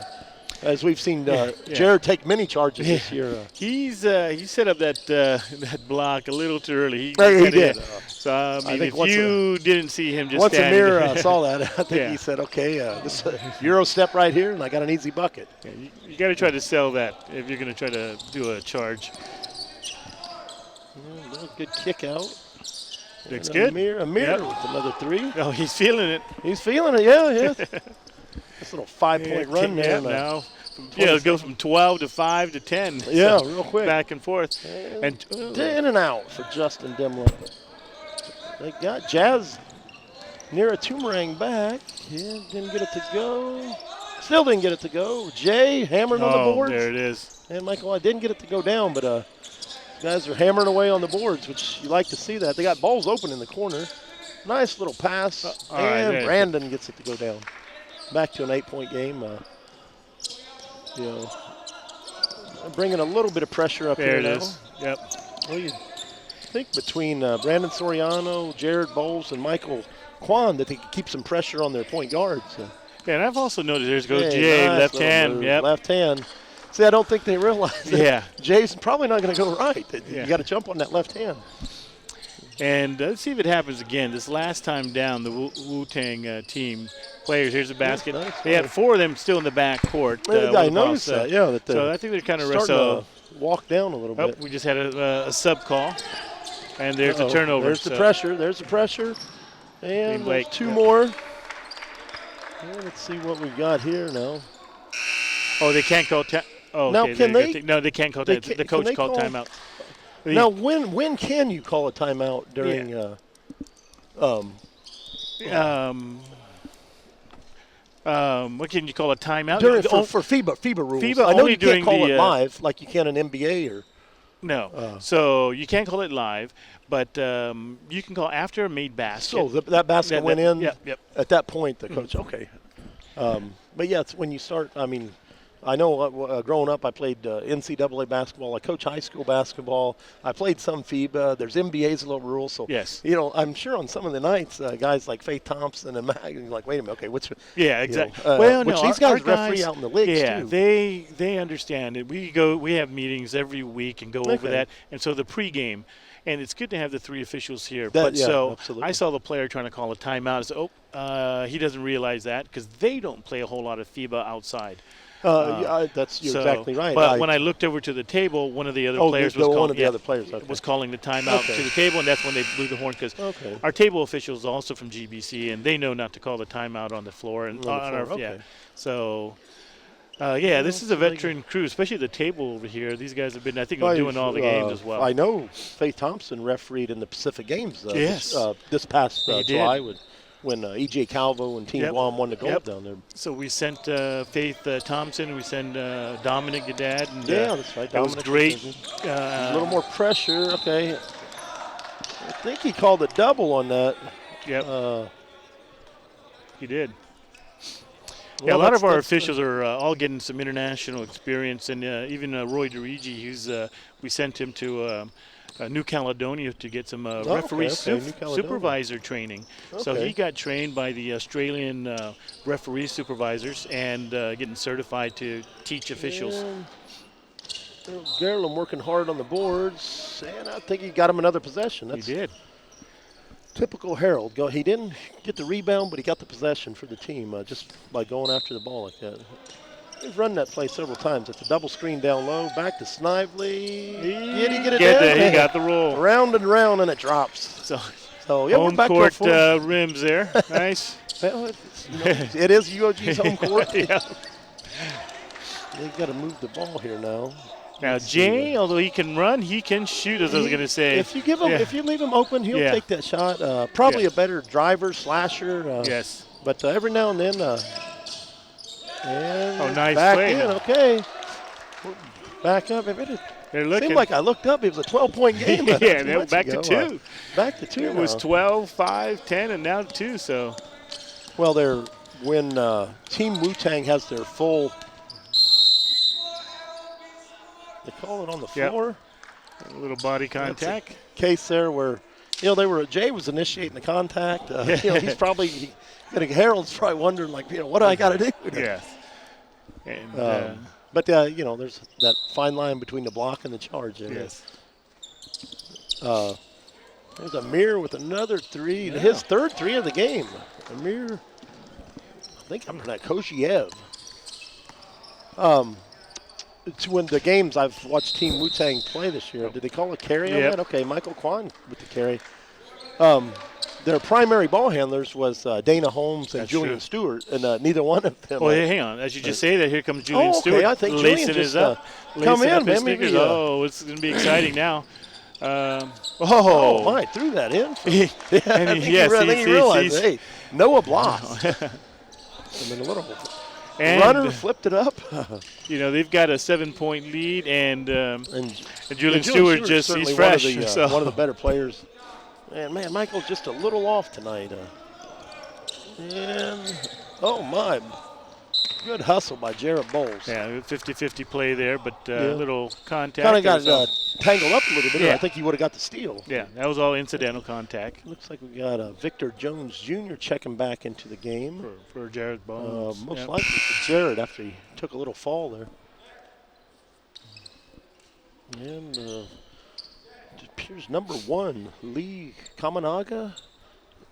as we've seen Jared take many charges this year. He set up that block a little too early. He did. So I think if you didn't see him just once standing Amir saw that, I think he said, "Okay, this Euro step right here, and I got an easy bucket." Yeah, you got to try to sell that if you're going to try to do a charge. Good kick out. Looks good. Amir with another 3. Oh, he's feeling it. He's feeling it. Yeah. This little 5-point run there now. Yeah, it goes from 12 to 5 to 10. Yeah, so real quick. Back and forth. And in and out for Justin Demler. They got Jazz near a Toomerang back. Yeah, didn't get it to go. Still didn't get it to go. Jay hammering on the boards. There it is. And Michael, I didn't get it to go down, but guys are hammering away on the boards, which you like to see that. They got balls open in the corner. Nice little pass. And Brandon gets it to go down. Back to an 8-point game. Bringing a little bit of pressure up here now. There it is. Yep. Well, you think between Brandon Soriano, Jared Bowles, and Michael Kwan that they could keep some pressure on their point guards. Yeah, and I've also noticed there goes Jay, nice left hand. Yep. Left hand. See, I don't think they realize that. Yeah. Jay's probably not going to go right. You got to jump on that left hand. And let's see if it happens again. This last time down, the Wu-Tang team players, here's a basket. Nice. They had 4 of them still in the back court. I noticed that, yeah. So I think they're kind of starting to walk down a little bit. We just had a sub call. And there's a turnover. There's the pressure. There's the pressure. And there's 2 more. And let's see what we've got here now. Oh, they can't call now, okay, can they? No, they can't call that. The coach called timeout. Now, when can you call a timeout during what can you call a timeout? For FIBA rules. FIBA I know only you can't call it the, live like you can in NBA or. No. So you can't call it live, but you can call after a made basket. So that basket went in. Yep. At that point, the coach. Okay. But yeah, it's when you start. I mean, I know growing up, I played NCAA basketball. I coach high school basketball. I played some FIBA. There's NBA's little rules. So, yes. I'm sure on some of the nights, guys like Faith Thompson and Mag, you're like, wait a minute, okay, what's yeah, exactly. Which these guys referee out in the leagues too. They understand it. We have meetings every week and go over that. And so the pregame. And it's good to have the 3 officials here. Absolutely. I saw the player trying to call a timeout. I said, he doesn't realize that because they don't play a whole lot of FIBA outside. You're exactly right. But when I looked over to the table, one of the other players was calling the timeout to the table, and that's when they blew the horn because our table officials are also from GBC, and they know not to call the timeout on the floor. And So, this is a veteran crew, especially the table over here. These guys have been, I think, doing all the games as well. I know Faith Thompson refereed in the Pacific Games this past July when E.J. Calvo and Team Guam won the gold down there. So we sent Faith Thompson, we sent Dominic Gaddad. And, that's right. That was great. A little more pressure. Okay. I think he called a double on that. Yep. He did. A lot of our officials are all getting some international experience, and even Roy DeRigi, we sent him to New Caledonia to get some referee supervisor training. So he got trained by the Australian referee supervisors and getting certified to teach officials. Garland working hard on the boards, and I think he got him another possession. He did. Typical Harold. He didn't get the rebound, but he got the possession for the team just by going after the ball like that. We've run that play several times. It's a double screen down low. Back to Snively. Did he get it down? He got the roll. Round and round, and it drops. So yeah, we're back court to our rims there. Nice. Well, it is UOG's home court. Yeah. They've got to move the ball here now. Now Jay, although he can run, he can shoot. As I was going to say, if you give him, if you leave him open, he'll take that shot. Probably a better driver, slasher. Yes. But every now and then. Nice back play. In, okay. Back up. They're looking. Seemed like I looked up. It was a 12-point game. Back to 2. Back to 2. It was 12, 5, 10, and now 2. So. Well, when Team Wu-Tang has their full. They call it on the floor. A little body contact. Case there where, Jay was initiating the contact. He's probably, Harold's probably wondering, what do I got to do? Yeah. And, but you know, there's that fine line between the block and the charge. There. yes. There's Amir with another three. Yeah. His third three of the game. Amir, I think I'm pronouncing Koshiev. It's when the games I've watched Team Wu-Tang play this year. Did they call a carry on that? Okay, Michael Kwan with the carry. Their primary ball handlers was Dana Holmes and Julian Stewart, and neither one of them. Well, hang on. As you just say that, here comes Julian Stewart. I think Julian just come in, man. Maybe, it's going to be exciting now. My, threw that in. I think he realized, hey, Noah Bloss. I mean, a little runner flipped it up. You know, they've got a 7-point lead, and Julian Stewart just, he's fresh. One of the better players. And, man, Michael's just a little off tonight. Oh, my. Good hustle by Jarrett Bowles. Yeah, 50-50 play there, but a little contact. Kind of got tangled up a little bit. Yeah. I think he would have got the steal. Yeah, that was all incidental contact. Looks like we got Victor Jones Jr. checking back into the game. For Jarrett Bowles. Most likely for Jarrett after he took a little fall there. And it appears number 1, Lee Kamanaga,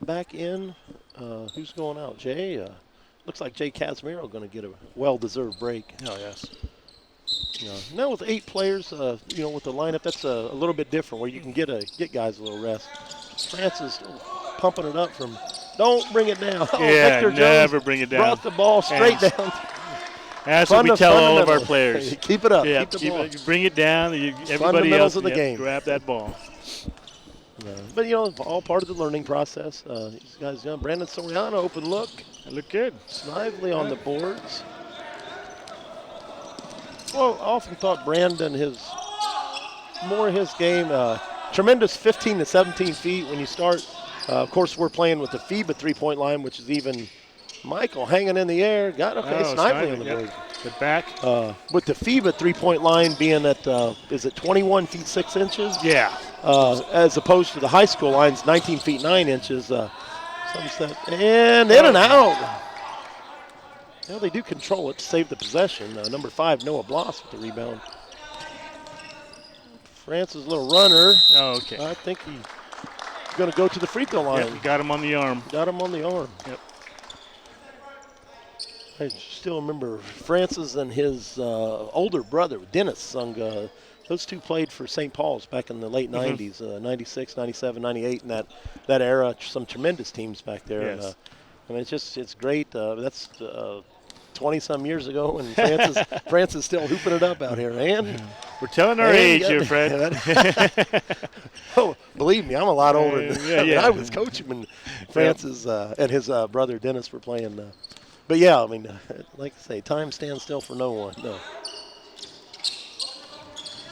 back in. Who's going out? Jay? Looks like Jay Casimiro going to get a well-deserved break. Oh, yes. Now with 8 players, you know, with the lineup, that's a little bit different where you can get guys a little rest. Francis pumping it up from, don't bring it down. Yeah, Victor never Jones bring it down. Brought the ball straight down. That's what we tell all of our players. Keep it up. Yeah, keep the ball. Bring it down. Everybody else of the game. Grab that ball. But, you know, all part of the learning process. These guys, Brandon Soriano, open look. That looked good. Snively on the boards. Well, I often thought Brandon, his game, tremendous 15 to 17 feet when you start. Of course, we're playing with the FIBA three-point line, which is even Michael hanging in the air. Snively on the board. Good back. With the FIBA three-point line being at, is it 21 feet 6 inches? Yeah. As opposed to the high school lines, 19 feet 9 inches. And in and out. Well, they do control it to save the possession. Number 5, Noah Bloss with the rebound. Francis' little runner. Oh, okay. I think he's going to go to the free throw line. Yep, got him on the arm. Yep. I still remember Francis and his older brother, Dennis Sung. Those two played for St. Paul's back in the late 90s, 96, 97, 98, and that era. Some tremendous teams back there. Yes. And, it's great. That's 20-some years ago, and Francis is still hooping it up out here, man. We're telling our age here, Fred. Oh, believe me, I'm a lot older. I was coaching when Francis and his brother Dennis were playing. But, yeah, I mean, like I say, time stands still for no one. No.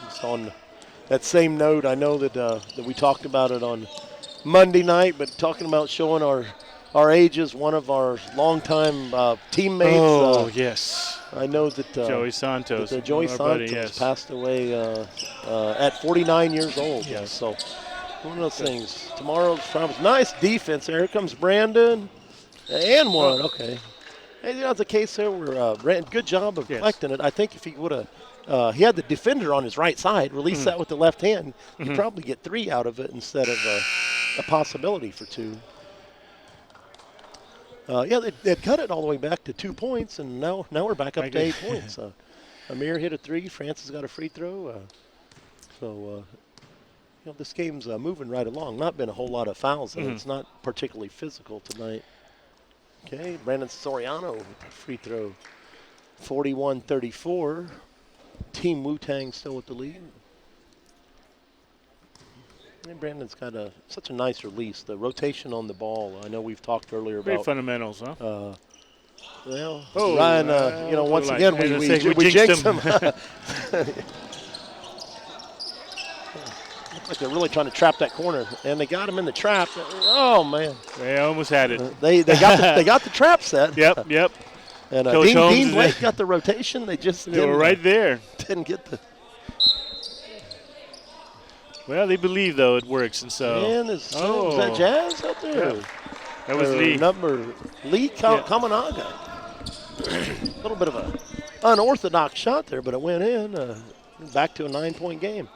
Just on that same note, I know that we talked about it on Monday night, but talking about showing our ages, one of our longtime teammates. Oh, yes. I know that Joey Santos. Joey Santos passed away at 49 years old. Yes. So one of those things. Tomorrow's promise. Nice defense there. Here comes Brandon. And one. Okay. And that's the case there where Brandon, good job of collecting it. I think if he would have, he had the defender on his right side, release that with the left hand, you'd probably get 3 out of it instead of a possibility for 2. They'd cut it all the way back to 2 points, and now we're back up to 8 points. Amir hit a 3. Francis got a free throw. This game's moving right along. Not been a whole lot of fouls, and it's not particularly physical tonight. Okay, Brandon Soriano with the free throw. 41-34. Team Wu-Tang still with the lead. And Brandon's got such a nice release. The rotation on the ball. I know we've talked earlier about. Great fundamentals, huh? Ryan, once again, we jinxed him. Looks like they're really trying to trap that corner, and they got him in the trap. Oh man! They almost had it. They got the trap set. Yep. And Dean Blake got the rotation. They were right there. Didn't get the. Well, they believe, though, it works, and so. And is that Jazz out there? Yeah. That was Lee. Lee Kamanaga. A little bit of a unorthodox shot there, but it went in. Back to a 9-point game.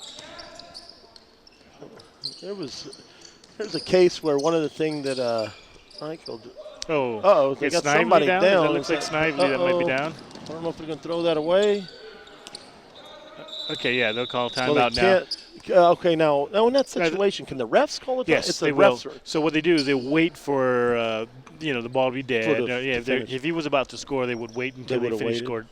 There's a case where one of the things that Michael. They got somebody down. It looks like Snively that might be down. I don't know if they're going to throw that away. Okay, yeah, they'll call timeout now. Okay, now in that situation, can the refs call it? Yes, they will. So what they do is they wait for the ball to be dead. If he was about to score, they would wait until they finished scored.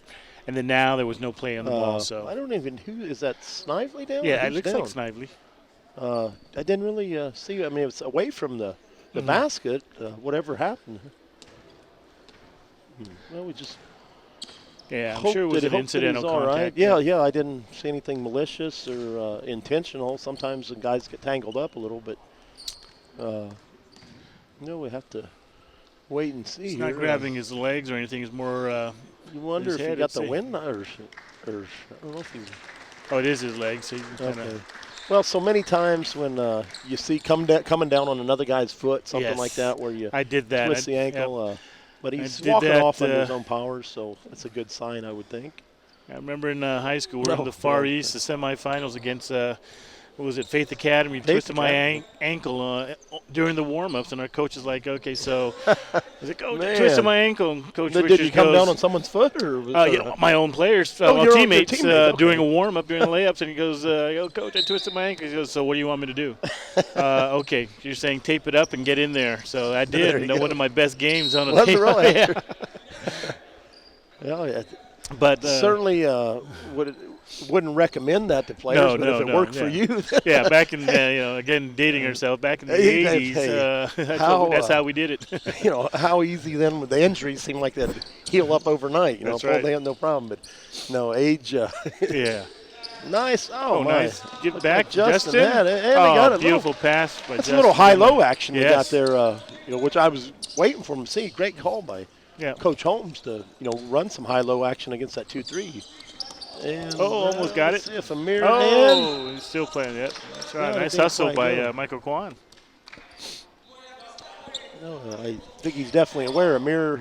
And then now there was no play on the ball. So I don't even who is that Snively down? Yeah, it looks like Snively. I didn't really see. I mean, it was away from the basket. Whatever happened. Well, we just. Yeah, I'm sure it was an incidental contact. Right. Yeah, I didn't see anything malicious or intentional. Sometimes the guys get tangled up a little, but we have to wait and see. He's here. Not grabbing his legs or anything. It's more. You wonder if he got the wind or I don't know if he. Oh, it is his legs. So you can kinda Well, so many times when you see coming down on another guy's foot, something like that, where you twist the ankle. Yep. But he's walking off under his own powers, so that's a good sign, I would think. I remember in high school, we were in the Far East, the semifinals against, Faith Academy. Twisted my ankle during the warm-ups, and our coach is like, okay, so I was like, twisted my ankle. And Coach Richards did you come down on someone's foot? Or my own players, teammates doing a warm-up during the layups, and he goes, Coach, I twisted my ankle. He goes, so what do you want me to do? Okay, you're saying tape it up and get in there. So I did. One of my best games on a tape. Really? Yeah. But certainly wouldn't recommend that to players, but if it worked for you. Yeah, back in, again, dating herself, back in the 80s, that's how we did it. How easy then with the injuries seemed like that heal up overnight. That's right. They have no problem, but no, age. Yeah. Nice. Oh, nice. Get back, Justin. Got it. Beautiful pass by That's a little high-low action we got there, which I was waiting for him to see. Great call by Coach Holmes to, run some high-low action against that 2-3. And almost got it. See if Amir he's still playing it. That's right. Nice hustle by Michael Kwan. I think he's definitely aware. Amir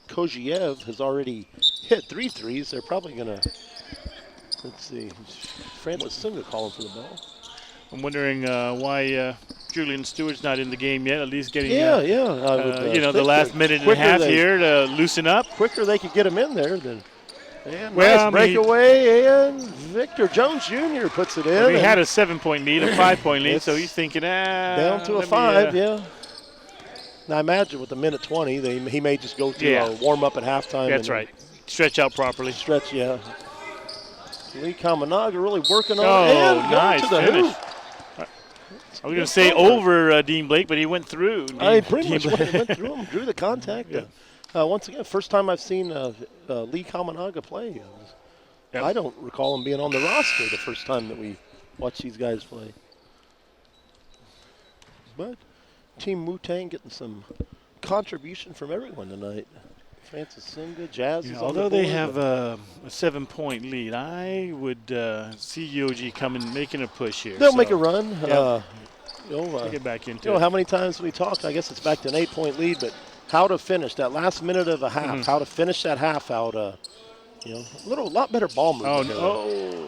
Kozhiev has already hit 3 threes. They're probably going to, let's see, Francis Sunga calling for the ball. I'm wondering why Julian Stewart's not in the game yet, at least getting the last minute and a half here to loosen up. Quicker they could get him in there than. And nice breakaway, and Victor Jones Jr. puts it in. Well, he had a 7-point lead, a 5-point lead, so he's thinking, down to a 5, Now, I imagine with the minute 20, he may just go to a warm-up at halftime. That's right. Stretch out properly. Lee Kamanaga really working on it. And nice to the finish. hoop. I was going to say over Dean Blake, but he went through. He pretty much went through him, drew the contact. Once again, first time I've seen Lee Kamanaga play. I don't recall him being on the roster the first time that we watched these guys play. But Team Wu-Tang getting some contribution from everyone tonight. Francis Singa, Jazz is on the board. They have a 7-point lead, I would see UOG coming, making a push here. They'll make a run. Get back into it. How many times we talked? I guess it's back to an 8-point lead, but how to finish that last minute of a half, how to finish that half out, a lot better ball movement.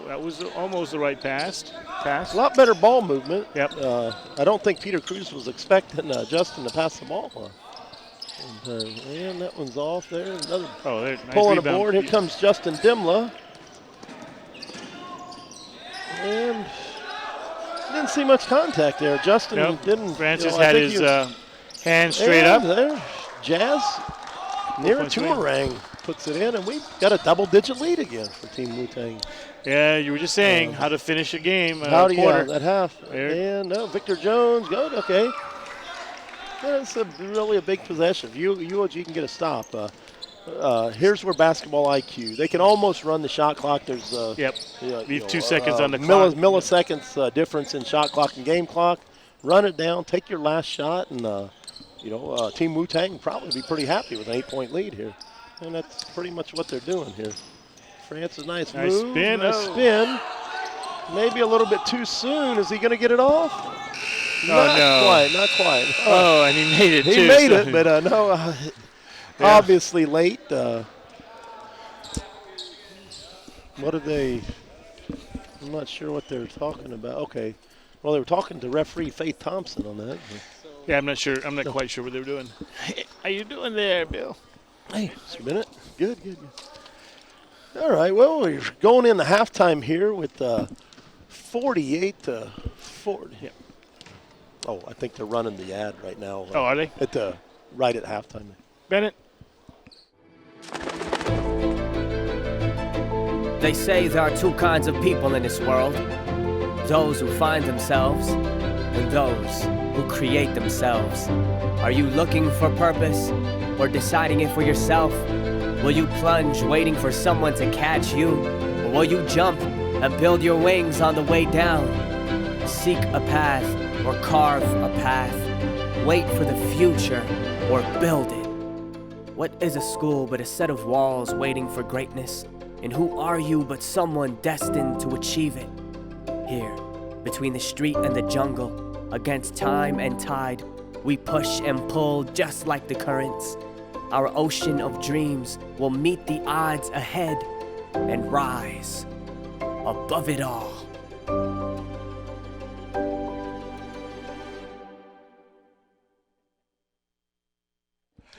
That was almost the right pass. A lot better ball movement. Yep. I don't think Peter Cruz was expecting Justin to pass the ball. And that one's off there. Another nice pulling a rebound. board. Here comes Justin Dimla. And didn't see much contact there. Justin didn't. Francis had his hand straight up. There. Jazz near a Toomerang puts it in, and we've got a double-digit lead again for Team Wu-Tang. Yeah, you were just saying how to finish a game. That half. And Victor Jones, good, okay. That's really a big possession. UOG can get a stop. Here's where basketball IQ. They can almost run the shot clock. There's leave 2 seconds on the clock. Milliseconds difference in shot clock and game clock. Run it down. Take your last shot, and Team Wu-Tang will probably be pretty happy with an 8-point lead here. And that's pretty much what they're doing here. Francis, nice move. Spin. Maybe a little bit too soon. Is he going to get it off? Not quite. Oh, and he made it, He made it, but no. Obviously late. What did they? I'm not sure what they're talking about. Okay. Well, they were talking to referee Faith Thompson on that. Yeah, I'm not sure. I'm not quite sure what they were doing. Hey, how you doing there, Bill? Hey, just a minute. Good. All right. Well, we're going in the halftime here with 48 to 40. Yeah. Oh, I think they're running the ad right now. Oh, are they? Right at halftime. Bennett? They say there are two kinds of people in this world. Those who find themselves and those who create themselves. Are you looking for purpose or deciding it for yourself? Will you plunge waiting for someone to catch you? Or will you jump and build your wings on the way down? Seek a path or carve a path. Wait for the future or build it. What is a school but a set of walls waiting for greatness? And who are you but someone destined to achieve it? Here, between the street and the jungle, against time and tide, we push and pull just like the currents. Our ocean of dreams will meet the odds ahead and rise above it all.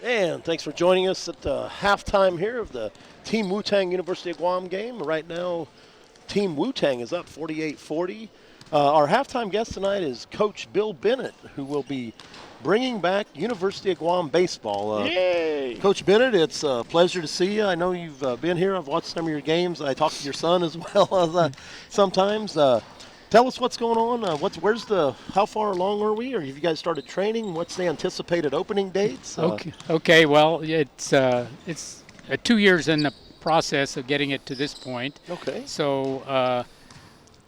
And thanks for joining us at the halftime here of the Team Wu-Tang University of Guam game. Right now, Team Wu-Tang is up 48-40. Our halftime guest tonight is Coach Bill Bennett, who will be bringing back University of Guam baseball. Yay! Coach Bennett, it's a pleasure to see you. I know you've been here. I've watched some of your games. I talk to your son as well as sometimes. Tell us what's going on. How far along are we? Or have you guys started training? What's the anticipated opening dates? Okay. Well, it's 2 years in the process of getting it to this point. Okay. So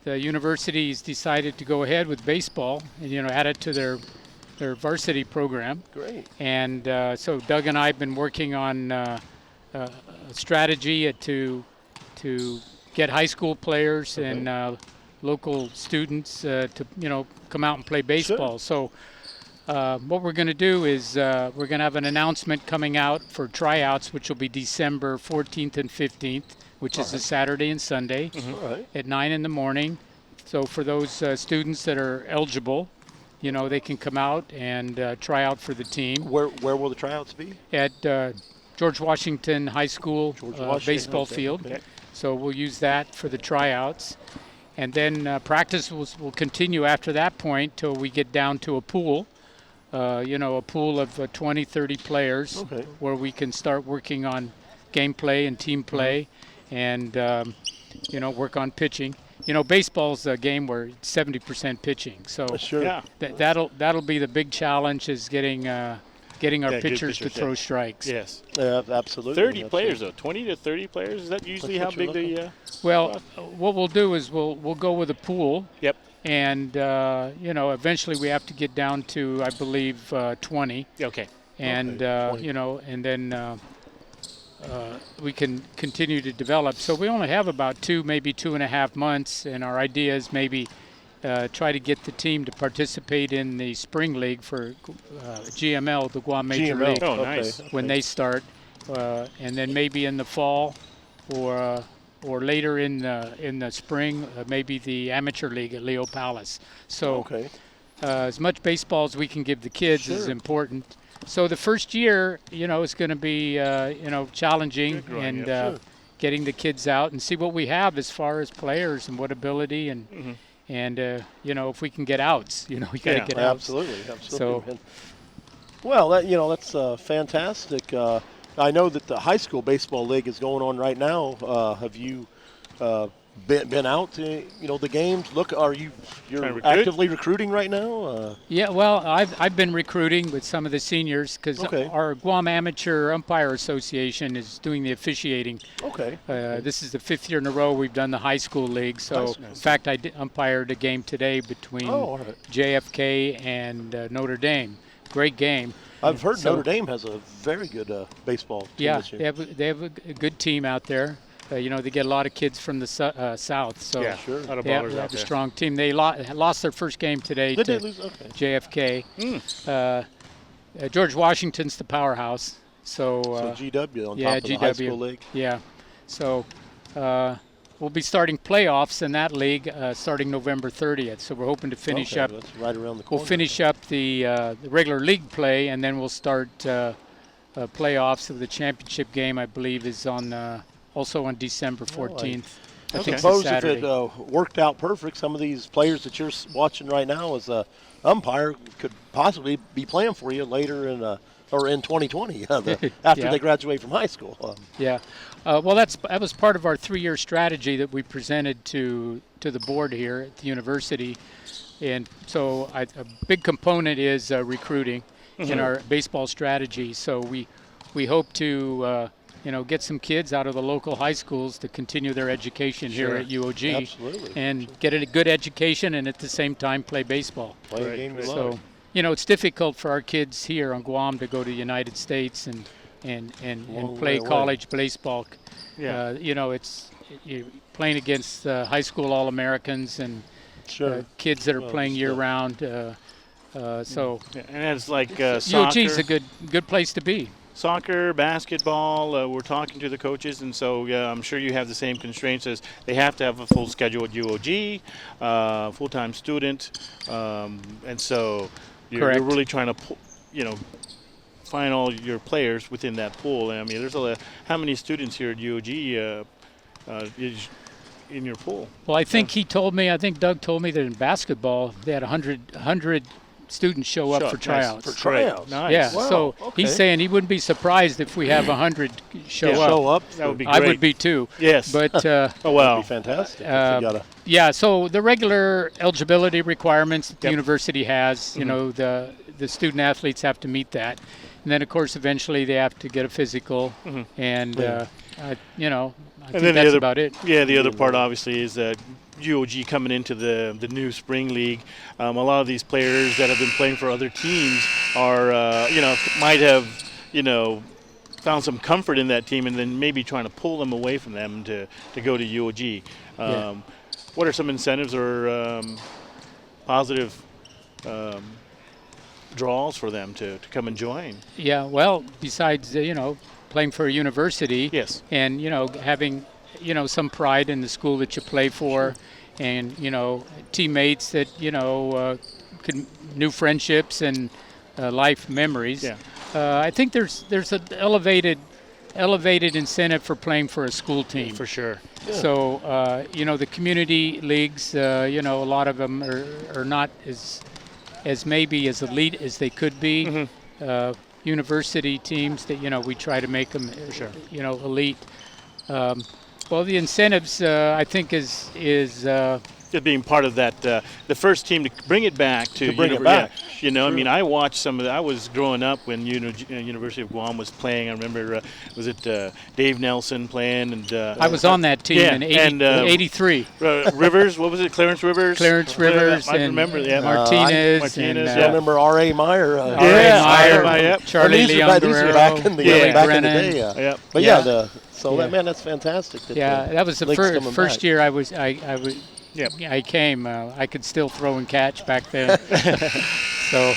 the university's decided to go ahead with baseball and add it to their varsity program. Great. And so Doug and I have been working on a strategy to get high school players and local students to come out and play baseball. Sure. So what we're going to do is we're going to have an announcement coming out for tryouts, which will be December 14th and 15th, which is a Saturday and Sunday at 9 in the morning. So for those students that are eligible, they can come out and try out for the team. Where will the tryouts be? At George Washington High School baseball field. Okay. So we'll use that for the tryouts. And then practice will continue after that point till we get down to a pool, a pool of 20, 30 players where we can start working on gameplay and team play and, work on pitching. Baseball's a game where it's 70% pitching. So that'll be the big challenge is getting our pitchers to throw strikes. Yes. Yeah, absolutely. 30 players, though. 20 to 30 players? Is that usually how big the... Well, what we'll do is we'll go with a pool. Yep. And, eventually we have to get down to, I believe, 20. Okay. And, and then we can continue to develop. So we only have about 2.5 months, and our idea is maybe try to get the team to participate in the spring league for GML, the Guam Major League. Oh, nice. When they start, and then maybe in the fall or later in the spring, maybe the amateur league at Leo Palace. So as much baseball as we can give the kids is important. So the first year, is going to be challenging and getting the kids out and see what we have as far as players and what ability and. And, if we can get outs, we got to get outs. Absolutely. So, well, that's fantastic. I know that the high school baseball league is going on right now. Have you been out to, the games? You're actively recruiting right now? Yeah, well, I've been recruiting with some of the seniors because our Guam Amateur Umpire Association is doing the officiating. Okay. This is the 5th year in a row we've done the high school league. So, in fact, I umpired a game today between JFK and Notre Dame. Great game. I've heard Notre Dame has a very good baseball team this year. Yeah, they have a good team out there. They get a lot of kids from the south, so yeah, sure. They have a strong team. They lost their first game today to JFK. George Washington's the powerhouse, so GW on top of the high school league. Yeah, so we'll be starting playoffs in that league starting November 30th. So we're hoping to finish up. That's right around the corner. We'll finish up the regular league play, and then we'll start playoffs of the championship game. I believe is on also on December 14th. I think it's a suppose if Saturday. it worked out perfect, some of these players that you're watching right now as a umpire could possibly be playing for you later in or in 2020 after Yeah. they graduate from high school. Yeah. Well, that was part of our 3-year strategy that we presented to the board here at the university. And so a big component is recruiting in our baseball strategy. So we hope to get some kids out of the local high schools to continue their education here at UOG. Absolutely. And get a good education and at the same time play baseball. Play a game you love. So, it's difficult for our kids here on Guam to go to the United States and play college baseball. Yeah. You're playing against high school All-Americans and kids that are playing year-round. So and it's like UOG is a good place to be. Soccer, basketball, we're talking to the coaches, and so I'm sure you have the same constraints as they have to have a full schedule at UOG, full-time student, and so you're really trying to, find all your players within that pool. I mean, there's how many students here at UOG is in your pool? Well, I think Doug told me that in basketball they had 100 students show up for tryouts. For tryouts. Nice. Yeah, Wow, so okay. he's saying he wouldn't be surprised if we have 100 show up. That would be great. I would be too. Yes. But Oh, well. That'd be fantastic. If you yeah, so the regular eligibility requirements that the university has, the student athletes have to meet that. And then, of course, eventually they have to get a physical. And, I think that's about it. Yeah, the other part, obviously, is that UOG coming into the new spring league. A lot of these players that have been playing for other teams are, might have, found some comfort in that team and then maybe trying to pull them away from them to go to UOG. What are some incentives or positive draws for them to come and join? Yeah, well, besides, playing for a university. Yes. And, having, some pride in the school that you play for and, teammates that, new friendships and life memories. Yeah. I think there's an elevated incentive for playing for a school team. For sure. Yeah. So, the community leagues, a lot of them are not as maybe as elite as they could be. University teams that, we try to make them, elite. Well, the incentives, I think, is being part of that, the first team to bring it back to bring it back. I mean, I watched some of that. I was growing up when University of Guam was playing. I remember, was it Dave Nelson playing? And I was on that team in 83. Rivers, what was it? Clarence Rivers. I remember. Martinez. And, I remember R.A. Meyer. R.A. Meyer, Charlie These Leon were Guerrero, back in the day. But that's fantastic. That was the first year I was. Yep. I came. I could still throw and catch back then. So,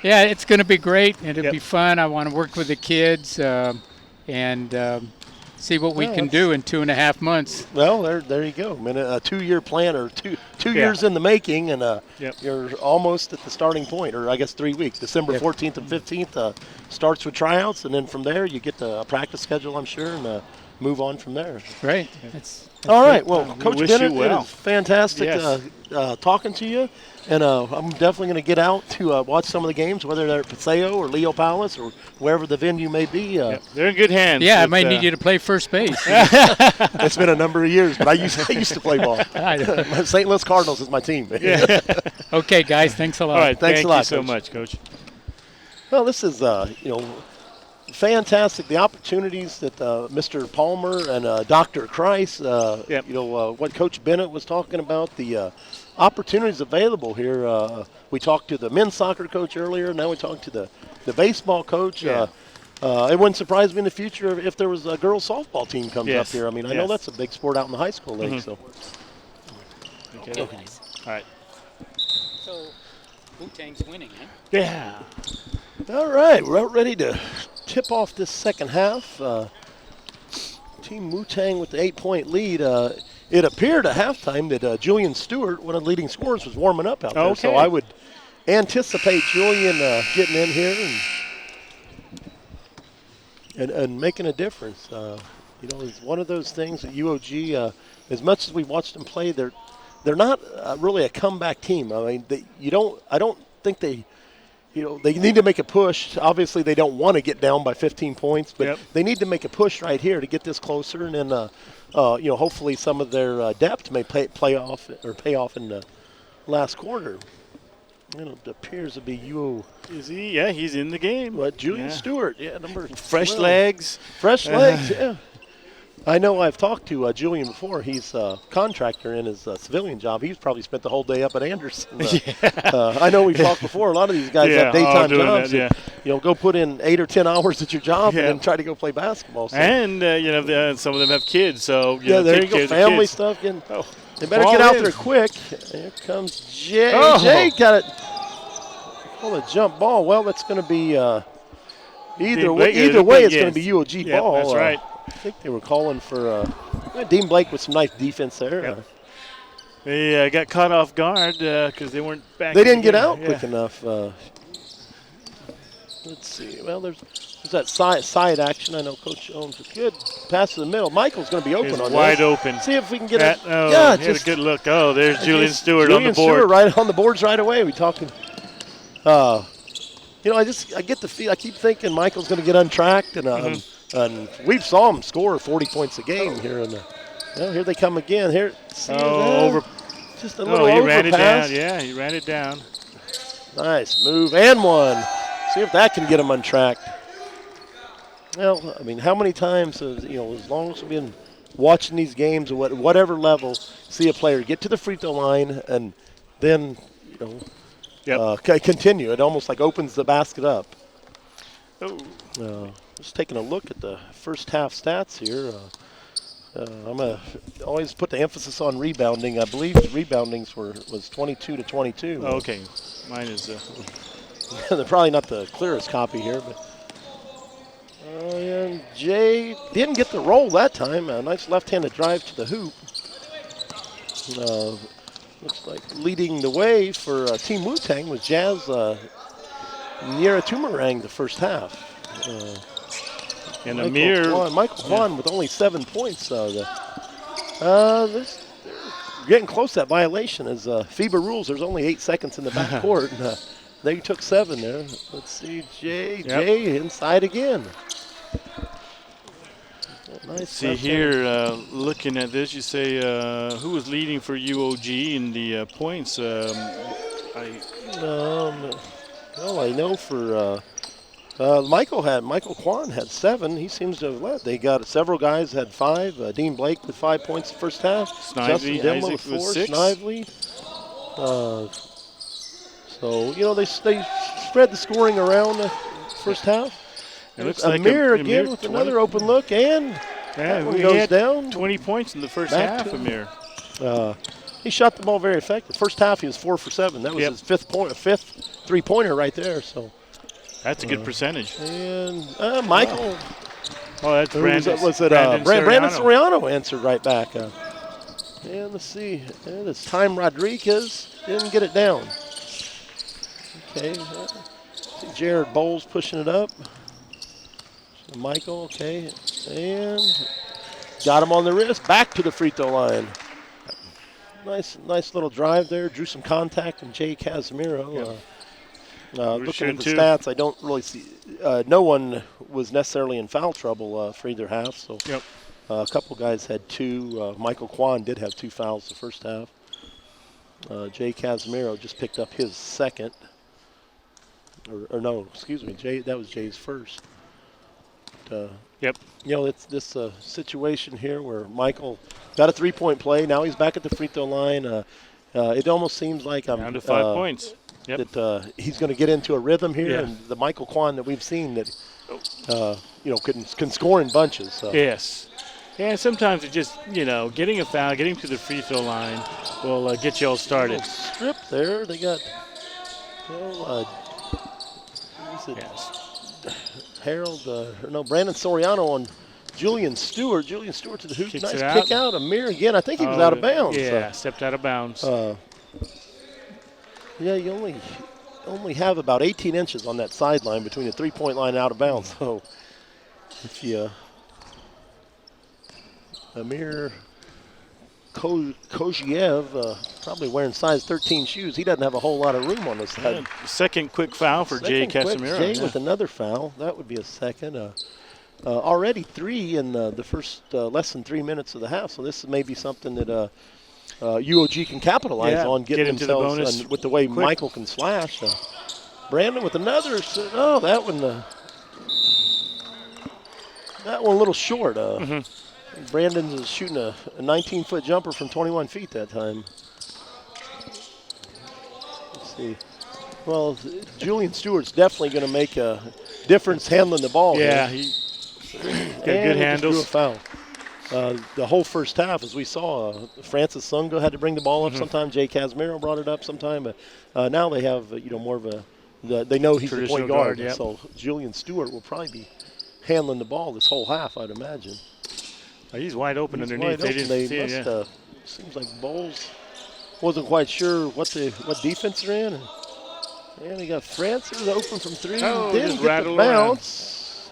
yeah, it's going to be great. It'll be fun. I want to work with the kids and see what we can do in 2.5 months. Well, there you go. I mean, a 2-year plan or two years in the making, and you're almost at the starting point, or I guess 3 weeks. December 14th and 15th starts with tryouts, and then from there you get the practice schedule, I'm sure, and move on from there. Right. That's all right. Well, Coach wish Bennett, you well. it is fantastic talking to you. And I'm definitely going to get out to watch some of the games, whether they're at Paseo or Leo Palace or wherever the venue may be. They're in good hands. Yeah, I might need you to play first base. It's been a number of years, but I used to play ball. St. Louis Cardinals is my team. Okay, guys. Thanks a lot. All right. Thanks a lot, you so Coach. much, Coach. Well, this is fantastic. The opportunities that Mr. Palmer and Dr. Kreis, what Coach Bennett was talking about, the opportunities available here. We talked to the men's soccer coach earlier. Now we talked to the baseball coach. It wouldn't surprise me in the future if there was a girls softball team comes up here. I mean, I know that's a big sport out in the high school league. So. Okay. All right. So, Wu-Tang's winning, huh? Yeah. All right, we're about ready to tip off this second half. Team Wu-Tang with the 8-point lead. it appeared at halftime that Julian Stewart, one of the leading scorers, was warming up out there. So Okay. I would anticipate Julian getting in here and making a difference. It's one of those things that UOG, as much as we've watched them play, they're not really a comeback team. I mean, I don't think they need to make a push. Obviously, they don't want to get down by 15 points, but they need to make a push right here to get this closer, and then hopefully some of their depth may pay off in the last quarter. It appears to be Is he? Yeah, he's in the game. Julian Stewart, number Fresh 12. legs. Fresh legs, yeah. I know I've talked to Julian before. He's a contractor in his civilian job. He's probably spent the whole day up at Anderson. I know we've talked before. A lot of these guys have daytime jobs. That, Go put in 8 or 10 hours at your job and then try to go play basketball. So. And, some of them have kids. So, there you go. Family stuff. They better get out there quick. Here comes Jay. Oh. Jay got it. Call a jump ball. Well, that's going to be either way, it's going to be UOG ball. That's right. I think they were calling for Dean Blake with some nice defense there. They got caught off guard because they weren't back. They didn't get out quick enough. Let's see. Well, there's that side action. I know Coach owns a good pass to the middle. Michael's going to be open on wide this. open. See if we can get it. Just a good look. Oh, there's Julian Stewart on the board. Stewart right on the boards right away. We talking. I get the feel. I keep thinking Michael's going to get untracked, and we've saw him score 40 points a game here. Here they come again. Here, just a little he overpass. ran it down. Yeah, he ran it down. Nice move and one. See if that can get him untracked. Well, I mean, how many times, as long as we've been watching these games at whatever level, see a player get to the free throw line and then, continue. It almost like opens the basket up. Just taking a look at the first half stats here. I'm going to always put the emphasis on rebounding. I believe the reboundings was 22 to 22. Okay. Mine is... They're probably not the clearest copy here, but... and Jay didn't get the roll that time. A nice left-handed drive to the hoop. Looks like leading the way for Team Wu-Tang was Jazz Niera Tumarang the first half. And Michael Kwan with only 7 points. They're getting close to that violation. As FIBA rules, there's only 8 seconds in the back court. And, they took 7 there. Let's see, Jay inside again. Nice. See here, looking at this, you say who was leading for UOG in the points? I know for Michael Kwan had 7. He seems to have led. They got several guys had 5. Dean Blake with 5 points the first half. Snively, Justin Isaac with 4. with 6. Snively. So they spread the scoring around the first half. It looks Amir like again with another open look, and that one goes down. 20 points in the first Back half, Amir. He shot the ball very effective. First half, he was 4 for 7. That was his fifth 3-pointer right there. So that's a good percentage. And Michael. That's Brandon. Brandon Soriano answered right back. And let's see. And it's Time Rodriguez didn't get it down. Okay. See Jared Bowles pushing it up. Michael, okay. And got him on the wrist. Back to the free throw line. Nice little drive there. Drew some contact from Jay Casimiro. Looking at the stats, I don't really see. No one was necessarily in foul trouble for either half. So a couple guys had 2. Michael Kwan did have 2 fouls the first half. Jay Casimiro just picked up his second. Or no, excuse me, Jay. That was Jay's first. It's this situation here where Michael got a 3-point play. Now he's back at the free throw line. It almost seems like down to 5 points. That he's going to get into a rhythm here, and the Michael Kwan that we've seen that can score in bunches. So. Yes. Yeah, sometimes it just, getting a foul, getting to the free throw line will get you all started. Strip there. They got, Harold, Brandon Soriano on Julian Stewart to the hoop. Kicks Nice it kick out. Amir again. I think he was out of bounds. Yeah, stepped out of bounds. Yeah, you only have about 18 inches on that sideline between the three-point line and out of bounds. So if you Amir Koziev, probably wearing size 13 shoes. He doesn't have a whole lot of room on this side. Second quick foul for Jay Casimiro. Jay with another foul. That would be a second. Already 3 in the first less than 3 minutes of the half. So this may be something that UOG can capitalize on, getting themselves with the way Michael can slash. Brandon with another. Oh, that one a little short. Brandon is shooting a 19-foot jumper from 21 feet that time. Let's see. Well, Julian Stewart's definitely going to make a difference handling the ball. Yeah, he got good handles. Drew a foul. The whole first half, as we saw, Francis Sungo had to bring the ball up sometime. Jay Casimiro brought it up sometime. But now they have more of they know he's the point guard. Yep. So Julian Stewart will probably be handling the ball this whole half, I'd imagine. He's wide open underneath. Seems like Bowles wasn't quite sure what defense they're in. And they got Francis open from 3. Didn't get the bounce.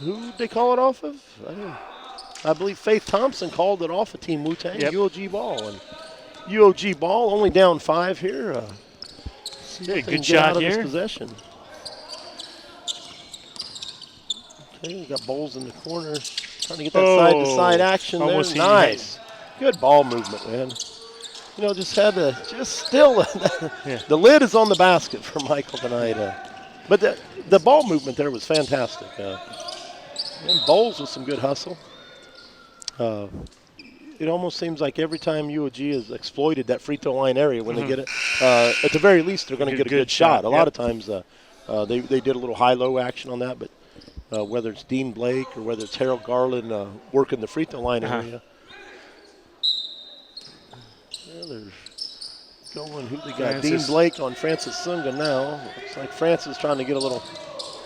Who they call it off of? I believe Faith Thompson called it off of Team Wu-Tang. UOG ball. And UOG ball only down 5 here. Good shot here. Possession. Okay, we got Bowles in the corner. Trying to get that side-to-side action there. Nice. Good ball movement, man. Just had to, the lid is on the basket for Michael tonight. But the ball movement there was fantastic. And Bowles with some good hustle. It almost seems like every time UOG has exploited that free throw line area when they get it, at the very least they're going to get a good shot. A lot of times they did a little high-low action on that, but whether it's Dean Blake or whether it's Harold Garland working the free throw line area. They're going, who they got? Dean Blake on Francis Sunga now. Looks like Francis trying to get a little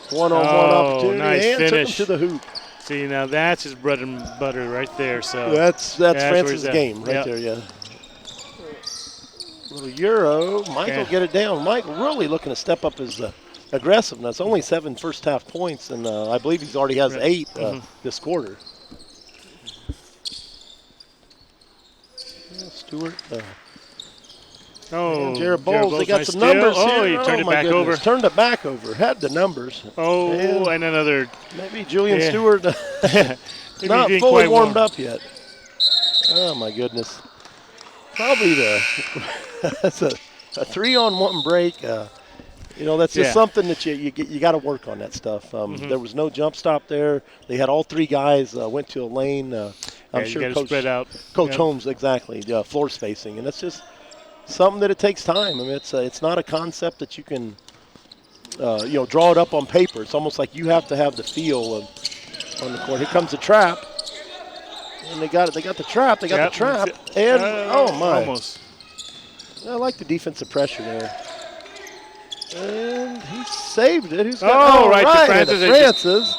one-on-one opportunity. Nice and finish. Took him to the hoop. See, now that's his bread and butter right there. So that's Francis' game right there, yeah. Little Euro. Michael get it down. Michael really looking to step up his aggressiveness. Only 7 first half points, and I believe he already has 8 this quarter. Stewart. Jared Bowles, they got nice some numbers here. He turned it back over. Turned it back over. Had the numbers. And another. Maybe Julian Stewart not fully warmed up yet. Oh, my goodness. Probably that's a 3-on-1 break. That's just something that you got to work on that stuff. There was no jump stop there. They had all 3 guys went to a lane. I'm sure Coach Holmes, exactly, floor spacing. And that's just something that it takes time. I mean, it's not a concept that you can, draw it up on paper. It's almost like you have to have the feel on the court. Here comes the trap. And they got it. They got the trap. They got the trap. And, oh, my. Almost. I like the defensive pressure there. And he saved it. Right to Francis.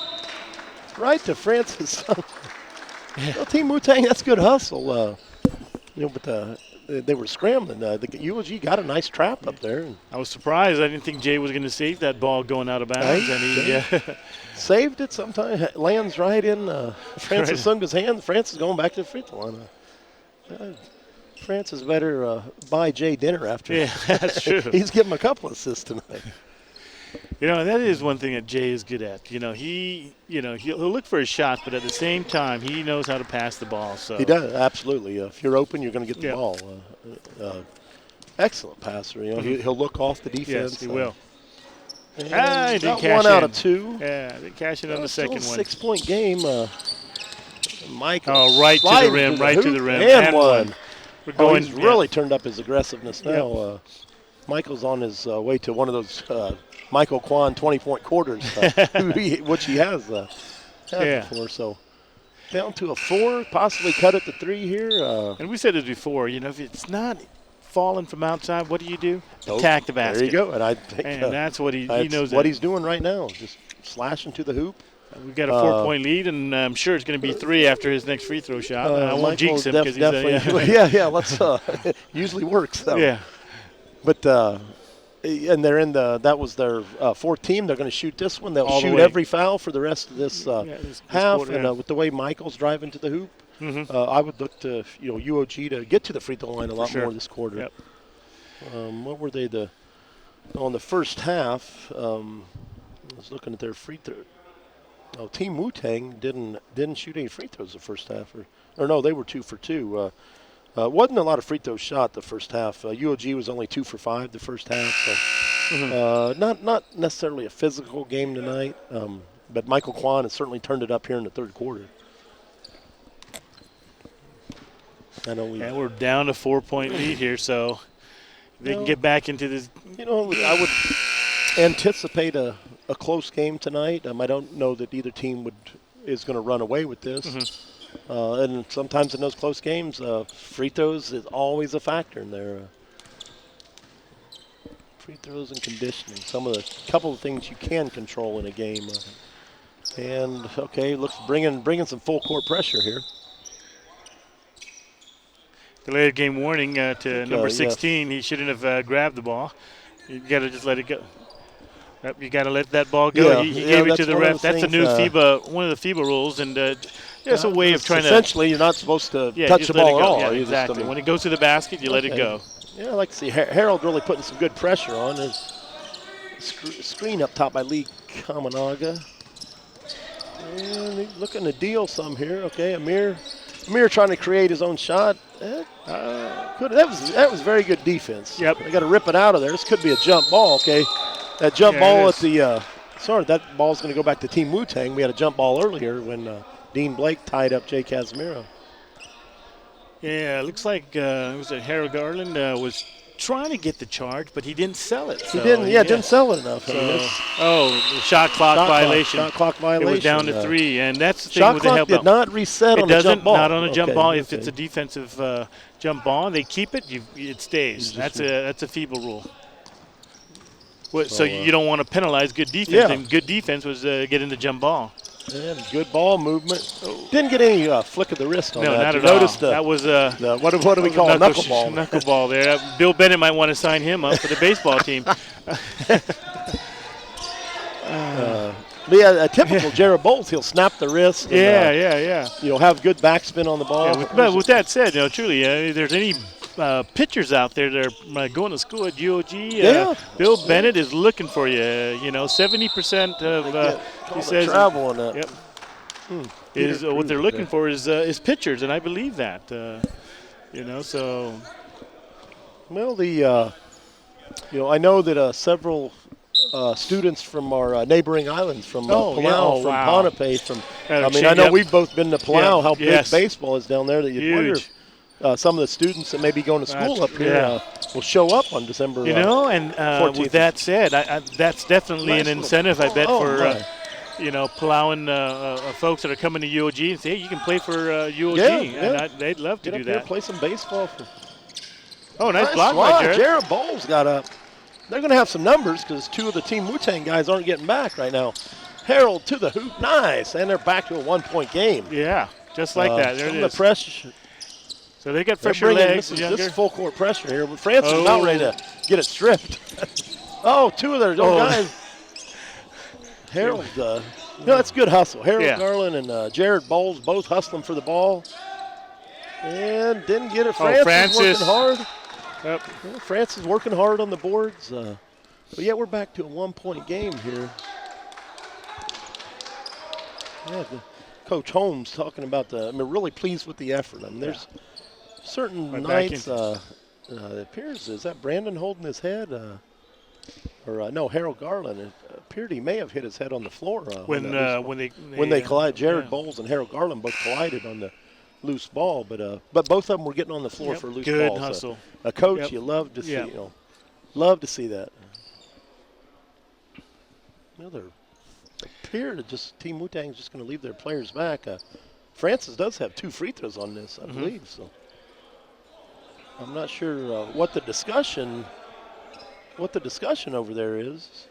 Right to Francis. Well, Team Wu-Tang, that's good hustle. But they were scrambling. The UOG got a nice trap up there. I was surprised. I didn't think Jay was going to save that ball going out of bounds. And he saved it sometime. Lands right in Francis Sunga's hand. Francis going back to the free throw line. Francis better buy Jay dinner after. Yeah, that's true. He's giving him a couple assists tonight. That is one thing that Jay is good at. He'll look for his shots, but at the same time, he knows how to pass the ball. So he does, absolutely. If you're open, you're going to get the ball. Excellent passer. He'll look off the defense. Yes, he will. He got 1 out of 2. Yeah, they cash in on the second one. 6-point game. Michael. Oh, right to the rim, to the rim. And one. He's really turned up his aggressiveness now. Michael's on his way to one of those Michael Kwan 20-point quarters, which he has had before. So down to a 4, possibly cut it to 3 here. And we said it before, if it's not falling from outside, what do? Attack the basket. There you go. And I think that's what he knows. What he's doing right now, just slashing to the hoop. We've got a 4-point lead, and I'm sure it's going to be 3 after his next free throw shot. I won't jinx him because definitely. Yeah. Let's. Usually works though. Yeah. But and they're in that was their fourth team. They're going to shoot this one. They'll All the shoot way. every foul for the rest of this half. quarter, and with the way Michael's driving to the hoop, I would look to UOG to get to the free throw line a lot more this quarter. Yep. What were they on the first half? I was looking at their free throw. Oh, Team Wu-Tang didn't shoot any free throws the first half, or no, they were 2 for 2. Wasn't a lot of free throws shot the first half. UOG was only 2 for 5 the first half, so not necessarily a physical game tonight. But Michael Kwan has certainly turned it up here in the third quarter. I know we're down to 4-point lead here, so they can get back into this. I would anticipate a close game tonight. I don't know that either team is going to run away with this. And sometimes in those close games, free throws is always a factor in there. Free throws and conditioning, couple of things you can control in a game. And looks bringing some full court pressure here. Delayed game warning to number 16. He shouldn't have grabbed the ball. You got to just let it go. You got to let that ball go. He gave it to the ref. That's a new FIBA, one of the FIBA rules, and it's a way of trying essentially, you're not supposed to touch the ball at all. Yeah, exactly. When it goes to the basket, you let it go. Yeah, I like to see Harold really putting some good pressure on. His screen up top by Lee Kamanaga. And he's looking to deal some here. Okay, Amir trying to create his own shot. That was very good defense. Yep. They got to rip it out of there. This could be a jump ball. Okay, that jump ball at the. That ball's going to go back to Team Wu-Tang. We had a jump ball earlier when Dean Blake tied up Jay Casimiro. Yeah, it looks like Harold Garland was trying to get the charge, but he didn't sell it. He didn't sell it enough. Shot clock violation. Shot clock violation. It was down to 3, and that's the thing shot with clock the help did out. not reset on a jump ball. Not on a jump ball. If it's a defensive jump ball, they keep it. It stays. That's a FIBA rule. So you don't want to penalize good defense, and good defense was getting the jump ball. And good ball movement. Didn't get any flick of the wrist on that. No, not at all. That was what do we call a knuckleball? Knuckleball there. Bill Bennett might want to sign him up for the baseball team. A typical Jared Bowles, he'll snap the wrist. And, have good backspin on the ball. But with that said, truly, if there's any pitchers out there that are going to school at UOG, Bill Bennett is looking for you. 70% of he says travel on that. Yep. Is what they're looking for is pitchers, and I believe that. So. Well, I know that several students from our neighboring islands, from Palau, from Ponape, I know we've both been to Palau. How big baseball is down there that you'd wonder if some of the students that may be going to school up here will show up on December 14th. With that said, that's definitely an incentive, I bet, for Palauan folks that are coming to UOG and say, hey, you can play for UOG. And they'd love to do that. Play some baseball. Nice block by Jared. Jared Bowles got up. They're going to have some numbers because 2 of the Team Wu-Tang guys aren't getting back right now. Harold to the hoop. Nice. And they're back to a 1-point game. Yeah, just like that. There it is. The pressure. So they got fresher legs. This is full court pressure here. France is about ready to get it stripped. 2 of their guys. Harold, that's good hustle. Harold Garland and Jared Bowles both hustling for the ball. And didn't get it. Francis working hard. Yep. Well, France is working hard on the boards. But we're back to a 1-point game here. Coach Holmes talking about really pleased with the effort. There's certain nights, it appears, is that Brandon holding his head? No, Harold Garland. It appeared he may have hit his head on the floor. When they collided. Jared Bowles and Harold Garland both collided on the loose ball, but both of them were getting on the floor for loose balls. Good hustle. A coach, you love to see, love to see that. They appear to Team Wu-Tang is just going to leave their players back. Francis does have 2 free throws on this, I believe. So I'm not sure what the discussion over there is,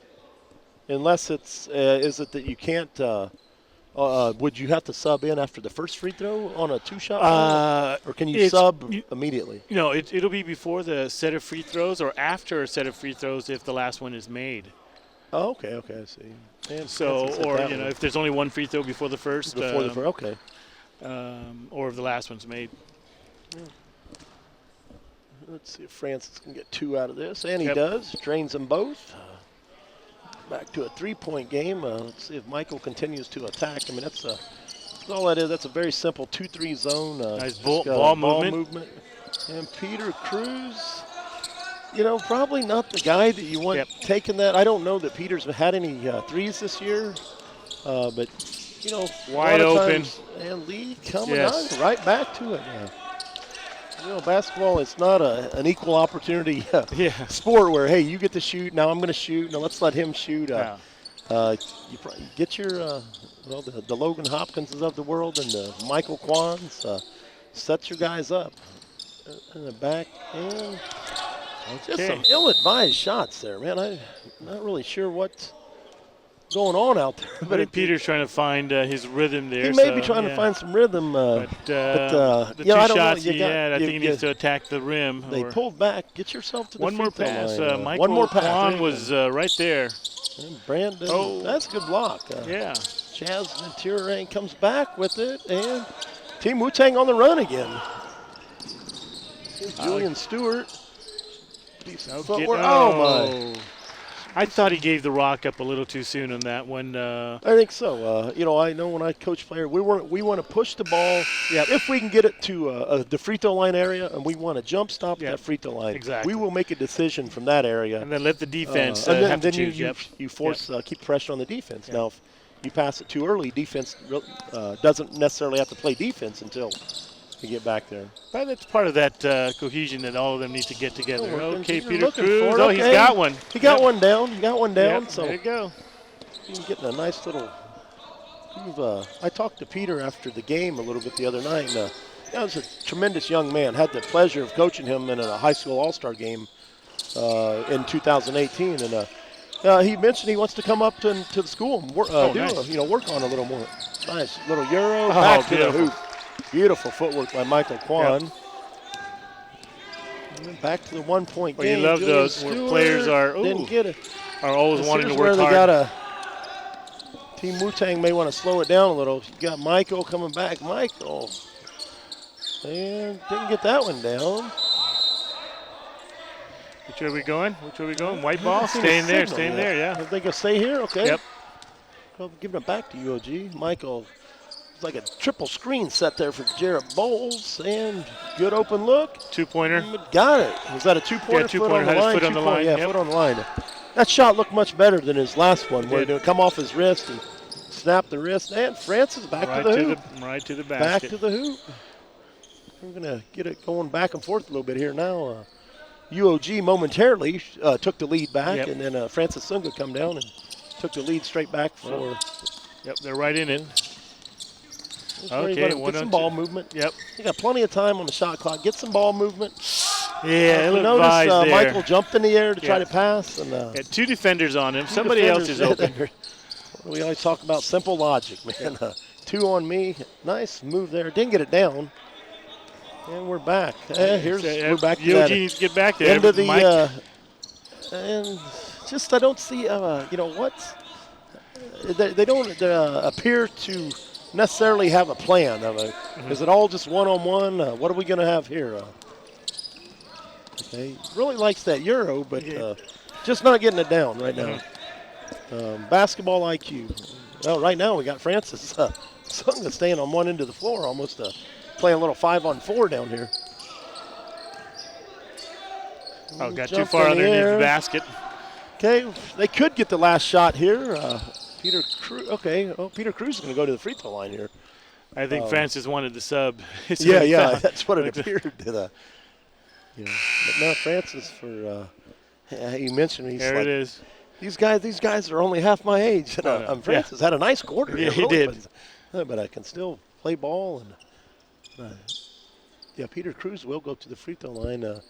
unless it's is it that you can't Would you have to sub in after the first free throw on a two-shot, or can you sub immediately? It'll be before the set of free throws or after a set of free throws if the last one is made. Oh, okay, I see. And if there's only one free throw before the first. Okay. Or if the last one's made. Yeah. Let's see if Francis can get 2 out of this, and he does. Drains them both. Back to a 3-point game. Let's see if Michael continues to attack. I mean, that's all that is. That's a very simple 2-3 zone. Nice ball movement. And Peter Cruz, probably not the guy that you want taking that. I don't know that Peter's had any threes this year, but, wide open. And lead coming on right back to it. Basketball is not an equal opportunity sport where, hey, you get to shoot, now I'm going to shoot, now let's let him shoot. You get your, the Logan Hopkinses of the world and the Michael Kwans, set your guys up in the back. And just some ill-advised shots there, man. I'm not really sure what's going on out there. But Peter's trying to find his rhythm there. He may be trying to find some rhythm. The two shots he had, I think he needs to attack the rim. They pulled back. Get yourself to the one more pass. Line. One more pass. Kwan was right there. And Brandon, that's a good block. Chaz Ventura comes back with it, and Team Wu-Tang on the run again. Julian Stewart. My. I thought he gave the rock up a little too soon on that one. I think so. I know when I coach players, we want to push the ball. If we can get it to the free throw line area, and we want to jump stop that free throw line, exactly. We will make a decision from that area, and then let the defense have to choose. You force keep pressure on the defense. Now, if you pass it too early, defense doesn't necessarily have to play defense until you get back there. But it's part of that cohesion that all of them need to get together. Okay, Peter Cruz. Okay. He's got one. He got one down. He got one down. So there you go. He's getting a nice little move. I talked to Peter after the game a little bit the other night. And, he was a tremendous young man. Had the pleasure of coaching him in a high school all-star game in 2018. And he mentioned he wants to come up to the school and work on a little more. Nice little euro back to the hoop. Beautiful footwork by Michael Kwan. Back to the 1-point game. You love Julian those Stewart where players are always wanting to work hard. Team Wu-Tang may want to slow it down a little. You got Michael coming back. Michael. And didn't get that one down. Which way are we going? White ball? Staying there, yeah. I think I'll stay here? Okay. Yep. Well, giving it back to UOG. Michael. Like a triple screen set there for Jarrett Bowles, and good open look. 2-pointer. Got it. Was that a 2-pointer? Yeah, 2-pointer. Foot on the line. Yeah, foot on the line. That shot looked much better than his last one, where it come off his wrist and snap the wrist. And Francis back to the hoop. Right to the basket. Back to the hoop. We're going to get it going back and forth a little bit here now. UOG momentarily took the lead back, and then Francis Sunga come down and took the lead straight back for. They're right in it. Okay, get some ball movement. Yep. You got plenty of time on the shot clock. Get some ball movement. Yeah, notice Michael jumped in the air to try to pass. And 2 defenders on him. Somebody else is open. We always talk about simple logic, man. 2 on me. Nice move there. Didn't get it down. And we're back. We're back to UOG needs to get back there. Into the and just I don't see what they don't appear to necessarily have a plan. Is it all just one-on-one? What are we going to have here? Okay, really likes that euro, but just not getting it down right now. Basketball IQ. Well, right now we got Francis Sunga staying on one end of the floor, almost playing a little 5-on-4 down here. Got too far underneath the basket. Okay, they could get the last shot here. Peter Cruz. Okay, Peter Cruz is going to go to the free throw line here. I think Francis wanted to sub. That's what it appeared to. But now Francis for. He mentioned he's there. It is. These guys are only half my age. Francis had a nice quarter. Yeah, he did. But I can still play ball and. Peter Cruz will go to the free throw line. A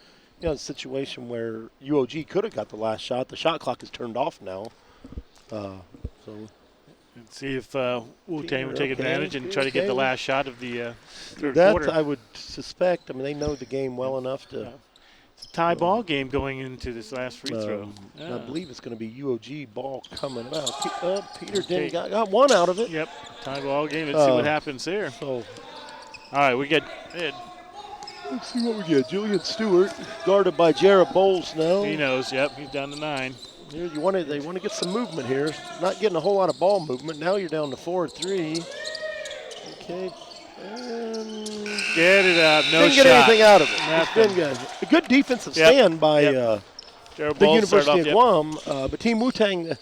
situation where UOG could have got the last shot. The shot clock is turned off now. So And see if Wu-Tang will take advantage and try to get the last shot of the third That quarter. I would suspect. I mean, they know the game well enough to. It's a tie ball game going into this last free throw. I believe it's going to be UOG ball coming about. Peter didn't got one out of it. Yep, tie ball game. Let's see what happens there. So, all right, we get. Let's see what we get. Julian Stewart guarded by Jared Bowles now. He knows. Yep, he's down to 9. Here they want to get some movement here. Not getting a whole lot of ball movement. Now you're down to 4-3. Okay. And get it out. No didn't shot. get anything out of it. Nothing. It's been good. A good defensive stand by the University of Guam. But Team Wu-Tang,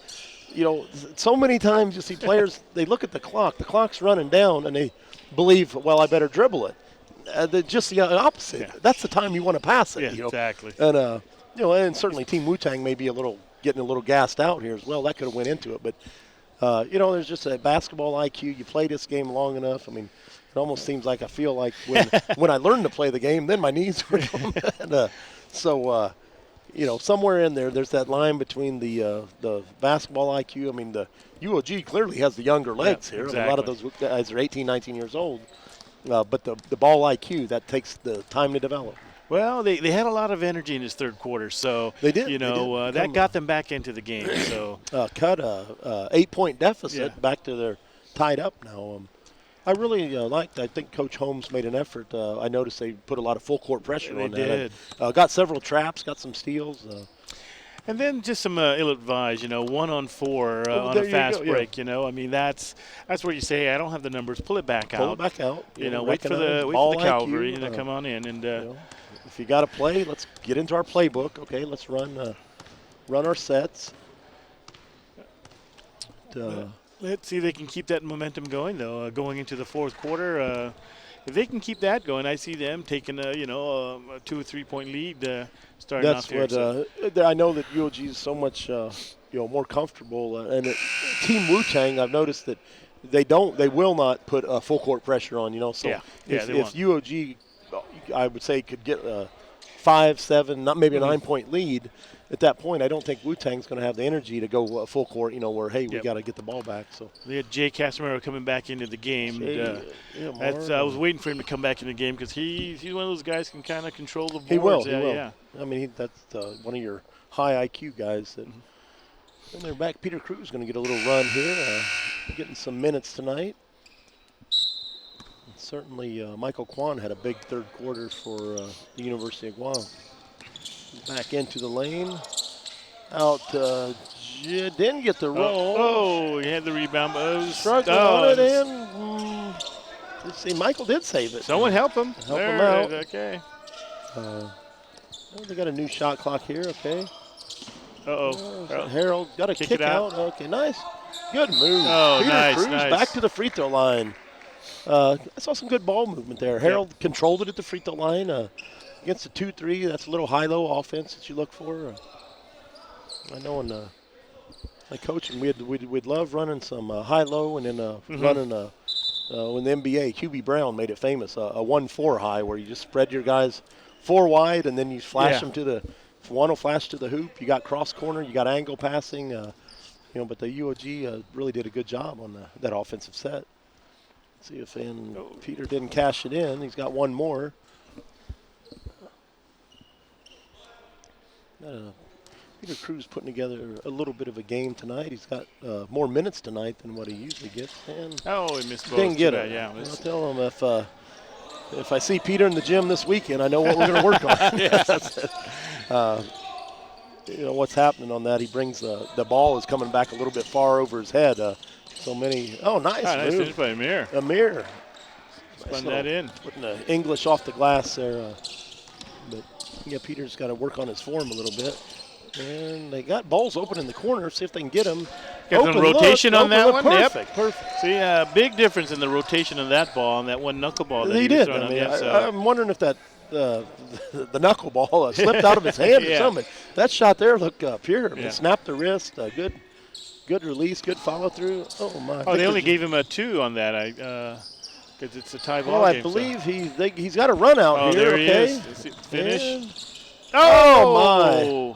so many times you see players, they look at the clock. The clock's running down, and they believe, well, I better dribble it. Just the opposite. Yeah. That's the time you want to pass it. Yeah, exactly. And and certainly Team Wu-Tang may be getting a little gassed out here as well. That could have went into it, but there's just a basketball IQ. You play this game long enough. I mean, it almost seems like I feel like when I learned to play the game, then my knees were going. So somewhere in there's that line between the basketball IQ. I mean, the UOG clearly has the younger legs here. Exactly. I mean, a lot of those guys are 18, 19 years old. But the ball IQ, that takes the time to develop. Well, they had a lot of energy in this third quarter, so they did. That got them back into the game. So cut a 8-point deficit back to their tied up now. I really liked. I think Coach Holmes made an effort. I noticed they put a lot of full court pressure on that. They did. Got several traps, got some steals. And then just some ill-advised, 1-on-4 on a fast break. I mean that's where you say, I don't have the numbers. Pull it back out. Pull it back out. Wait for the cavalry to come on in. And if you got to play, let's get into our playbook. Okay, let's run our sets. Let's see if they can keep that momentum going, though, going into the fourth quarter. If they can keep that going, I see them taking a 2 or 3 point lead starting off here. That's what I know that UOG is so much more comfortable. And Team Wu-Tang, I've noticed that they will not put full court pressure on. So if UOG, I would say, could get a 5, 7, not maybe a 9-point lead. At that point, I don't think Wu-Tang's going to have the energy to go full court, where, hey, we got to get the ball back. So they had Jay Casimiro coming back into the game. I was waiting for him to come back into the game because he's one of those guys who can kind of control the boards. He will. Yeah. I mean, that's one of your high IQ guys. And they're back. Peter Cruz is going to get a little run here, getting some minutes tonight. And certainly, Michael Kwan had a big third quarter for the University of Guam. Back into the lane. Out. Didn't get the roll. Oh, he had the rebound. Struggling on it in. Let's see, Michael did save it. Someone help him. Help him out. Okay. They got a new shot clock here. Okay. Harold got a kick out. Okay, nice. Good move. Oh, Peter Cruz nice. back to the free throw line. I saw some good ball movement there. Harold controlled it at the free throw line. Against the 2-3, that's a little high-low offense that you look for. I know in my coaching, we'd love running some high-low and then running in the NBA, QB Brown made it famous, a 1-4 high where you just spread your guys 4 wide and then you flash them to the – one will flash to the hoop. You got cross corner, you got angle passing. But the UOG really did a good job on that offensive set. Let's see if Peter didn't cash it in. He's got one more. Peter Cruz putting together a little bit of a game tonight. He's got more minutes tonight than what he usually gets. And he missed both. Didn't get it. I'll tell him if I see Peter in the gym this weekend, I know what we're going to work on. What's happening on that? He brings the ball is coming back a little bit far over his head. So many. Oh, nice move. Nice finish by Amir. Amir. Spun that in. Putting the English off the glass there. But Peter's got to work on his form a little bit. And they got balls open in the corner. See if they can get them. Got some rotation on that one. Perfect. See, big difference in the rotation of that ball and that one knuckleball that he did. I'm wondering if that the knuckleball slipped out of his hand or something. That shot there looked pure. He snapped the wrist. Good release. Good follow through. Oh my! Oh, they only gave him a 2 on that. Because it's a tie ball game. I believe he's got a run out here. There he okay. is. Finish. Oh my!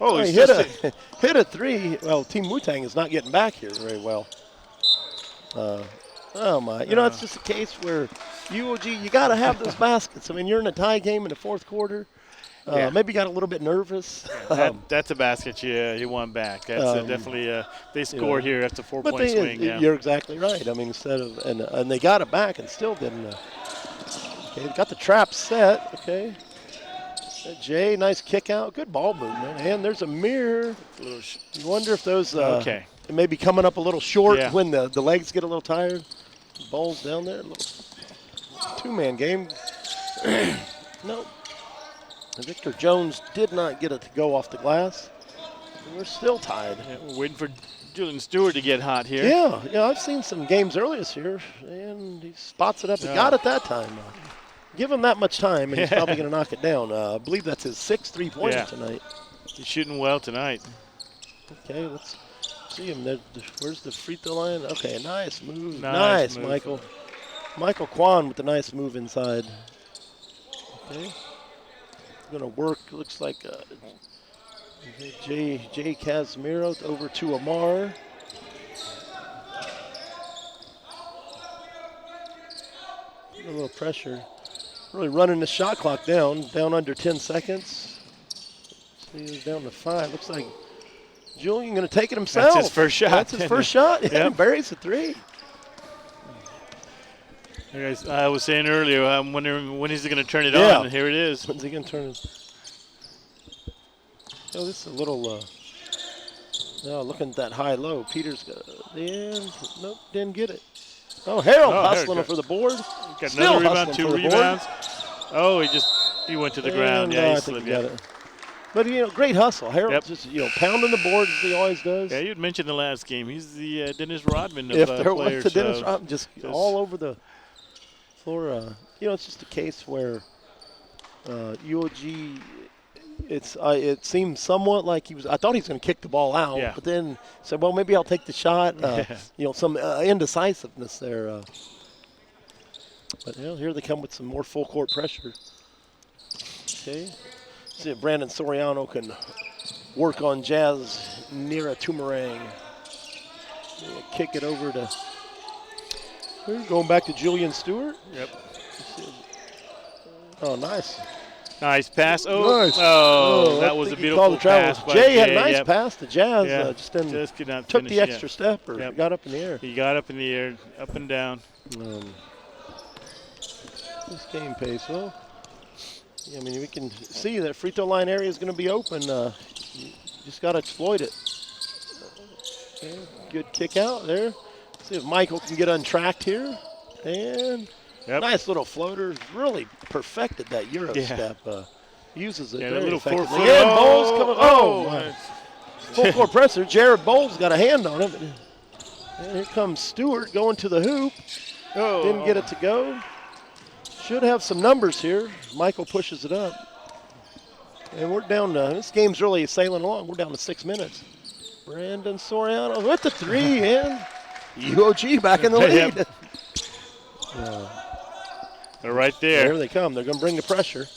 Oh, he hit a 3. Well, Team Wu-Tang is not getting back here very well. Oh my! You know, it's just a case where UOG, you got to have those baskets. I mean, you're in a tie game in the fourth quarter. Maybe got a little bit nervous. That's a basket you want back. That's definitely they scored here. That's a 4-point swing. You're exactly right. I mean, instead of and they got it back and still didn't. Okay, they got the trap set. Okay. Jay, nice kick out. Good ball movement. And there's a mirror. You wonder if those maybe coming up a little short when the legs get a little tired. Ball's down there. Two-man game. Nope. And Victor Jones did not get it to go off the glass. And we're still tied. Yeah, we're waiting for Julian Stewart to get hot here. Yeah, I've seen some games earlier this year, and he spots it up. He got it that time. Give him that much time, and he's probably going to knock it down. I believe that's his 6th three-pointer tonight. He's shooting well tonight. Okay, let's see him. Where's the free throw line? Okay, nice move. Nice move. Michael. Michael Kwan with the nice move inside. Okay. Going to work, looks like Jay Casimiro over to Amar. A little pressure. Really running the shot clock down under 10 seconds. See, he's down to 5. Looks like Julian going to take it himself. That's his first shot. That's his first shot. Yeah, buries the 3. As I was saying earlier, I'm wondering when he's going to turn it on, and here it is. When's he going to turn it? Oh, this is a little, looking at that high-low. Peters got nope, didn't get it. Oh, Harold hustling for the board. Got another rebound, 2 rebounds. Oh, he went to the ground. Yeah, he slid it. But, great hustle. Harold just, pounding the board as he always does. Yeah, you had mentioned the last game. He's the Dennis Rodman of if there players. Was the Dennis Rodman just all over the floor. It's just a case where UOG, it seemed somewhat like I thought he was going to kick the ball out, but then said, well, maybe I'll take the shot. Some indecisiveness there. But here they come with some more full court pressure. Okay. See if Brandon Soriano can work on Jazz Nira Tumarang. Kick it over to going back to Julian Stewart. Yep. Oh, nice. Nice pass. That was a beautiful pass by Jay. Had a nice pass to Jazz. Just could not took finish the extra step or got up in the air. He got up in the air, up and down. This game pace well. I mean, we can see that free throw line area is going to be open. You just got to exploit it. Okay, good kick out there. See if Michael can get untracked here. And nice little floater. Really perfected that Euro step. Uses it very effectively. And Bowles coming. Full court presser. Jared Bowles got a hand on it. And here comes Stewart going to the hoop. Didn't get it to go. Should have some numbers here. Michael pushes it up. And we're down to, this game's really sailing along. We're down to 6 minutes. Brandon Soriano with the 3, and UOG back in the lead. They're right there. There they come. They're going to bring the pressure.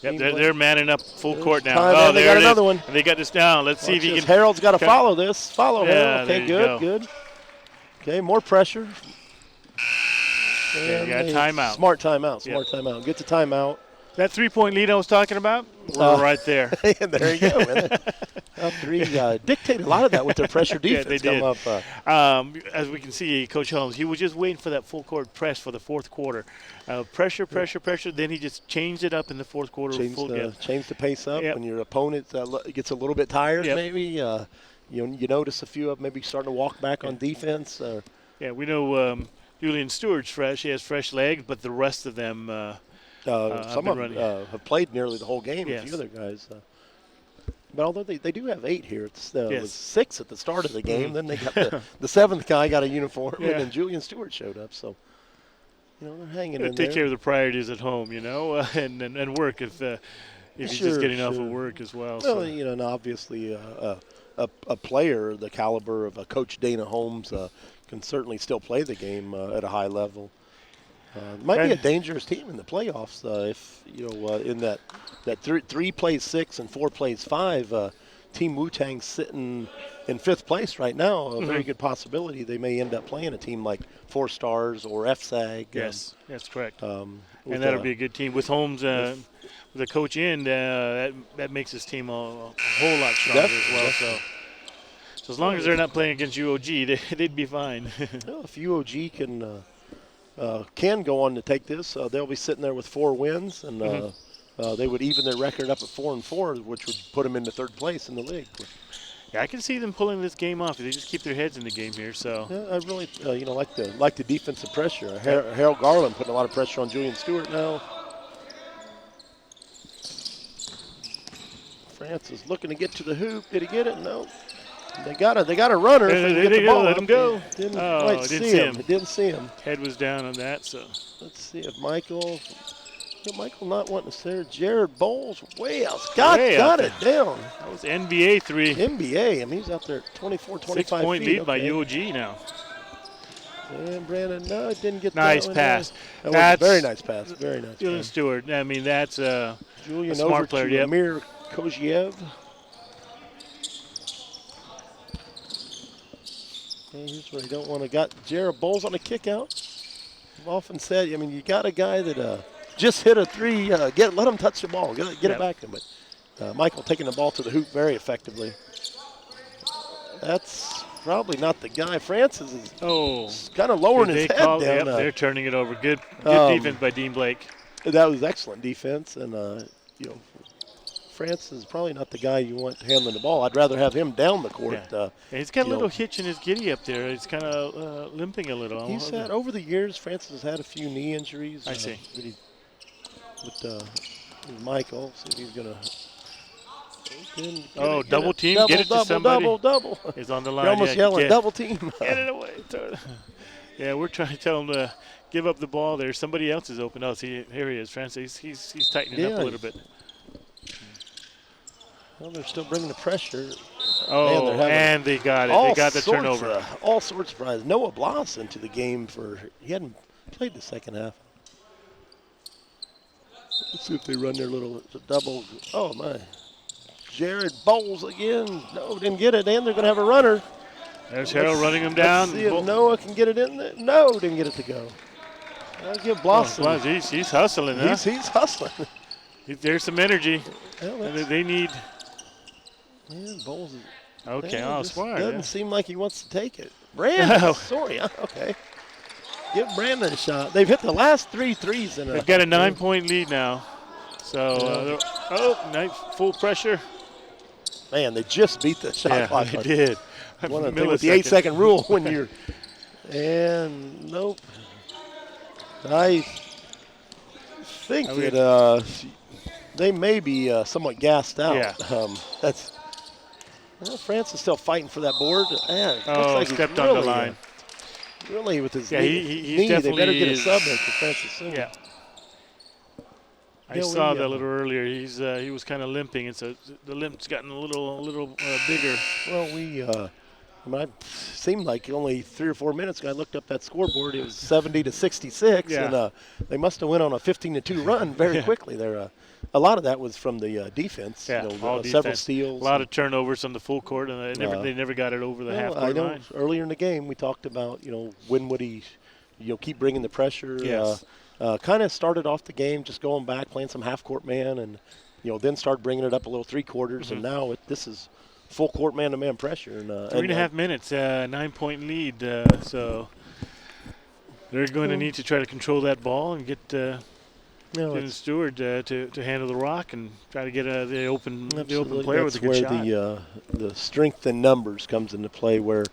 Yep, they're manning up full court now. They got another one. And they got this down. Let's see if he can. Harold's got to follow this. Follow Harold. Okay, good. Okay, more pressure. Yeah, you got a timeout. Smart timeout. Get the timeout. That 3-point lead I was talking about, we're right there. There you go. Up 3 dictate a lot of that with their pressure defense. They did. Come up, as we can see, Coach Holmes, he was just waiting for that full court press for the fourth quarter. Pressure. Then he just changed it up in the fourth quarter. Change the pace up when your opponent gets a little bit tired. Maybe you notice a few of them maybe starting to walk back on defense. We know Julian Stewart's fresh. He has fresh legs, but the rest of them. Some of them have played nearly the whole game. A few other guys. But although they do have 8 here, it was 6 at the start of the game. Then they got the 7th guy got a uniform, and then Julian Stewart showed up. So, they're hanging in there. Take care of the priorities at home, and work if he's just getting off of work as well. Well, and obviously a player the caliber of Coach Dana Holmes can certainly still play the game at a high level. Might be a dangerous team in the playoffs if in that 3 plays 6 and 4 plays 5 Team Wu-Tang sitting in 5th place right now. A very good possibility they may end up playing a team like 4 Stars or FSAG. Yes, that's correct. And And that'll be a good team. With Holmes, with the coach in, that makes this team a whole lot stronger as well. So as long as they're not playing against UOG, they'd be fine. Well, if UOG can go on to take this, they'll be sitting there with 4 wins, and they would even their record up at 4-4, which would put them into 3rd place in the league. Yeah, I can see them pulling this game off. They just keep their heads in the game here. So yeah, I really like the defensive pressure. Harold Garland putting a lot of pressure on Julian Stewart now. Francis looking to get to the hoop. Did he get it? No. They got a runner. If they get the ball, let him go. Didn't quite see him. Didn't see him. Head was down on that. So let's see if Michael not wanting to stare. Jared Bowles way out. Got it down. That was NBA 3. NBA. I mean, he's out there 24, 25 6-point feet. lead by UOG now. And Brandon, no, it didn't get nice that one. pass. That was a very nice pass. Very nice. Julian Stewart. I mean, that's Julian a smart over player. To Amir Koziev. And here's where you don't want to got Jared Bowles on a kick out. I've often said, I mean, you got a guy that just hit a 3. Let him touch the ball. Get it back to him. But Michael taking the ball to the hoop very effectively. That's probably not the guy. Francis is kind of lowering his head down. Yep, they're turning it over. Good defense by Dean Blake. That was excellent defense, and Francis is probably not the guy you want handling the ball. I'd rather have him down the court. Yeah. He's got a little hitch in his giddy up there. He's kind of limping a little. He's had over the years. Francis has had a few knee injuries. I see. With Michael, see if he's gonna. Double team. Get it to somebody. Double. Is on the line. You're almost yelling, double team. Get it away. Yeah, we're trying to tell him to give up the ball there. Somebody else is open. Here he is, Francis. He's tightening up a little bit. Well, they're still bringing the pressure. Oh, and they got it. They got the turnover. All sorts of surprises. Noah Bloss into the game he hadn't played the second half. Let's see if they run their little double. Oh, my. Jared Bowles again. No, didn't get it, and they're going to have a runner. There's Harold running him down. Let's see if Noah can get it in there. No, didn't get it to go. I'll give Bloss. He's hustling, huh? He's hustling. There's some energy. Well, and they need. Man, Bowles is. Okay, smart. Doesn't seem like he wants to take it. Brandon, sorry. Okay. Give Brandon a shot. They've hit the last 3 threes. They've got a 9-point lead now. So, nice full pressure. Man, they just beat the shot clock. They did. One of the things with the 8-second rule when you're. And nope. I think that they may be somewhat gassed out. Yeah. France is still fighting for that board. Looks like stepped on the line. Really, with his knee, they better get a sub in for Francis soon. Yeah. I saw that a little earlier. He was kind of limping, and so the limp's gotten a little bigger. Well, it seemed like only 3 or 4 minutes ago I looked up that scoreboard. It was 70-66, and they must have went on a 15-2 run very quickly. There, a lot of that was from the defense. Yeah, several steals. A lot of turnovers on the full court, and they never got it over the half-court line. Earlier in the game we talked about when would he keep bringing the pressure. Yes. Kind of started off the game just going back, playing some half-court man, and then started bringing it up a little three-quarters, and now this is full court man-to-man pressure. And 3.5 minutes, 9-point lead. So they're going to need to try to control that ball and get Stewart to handle the rock and try to get the open player with a good shot. That's where the strength in numbers comes into play, where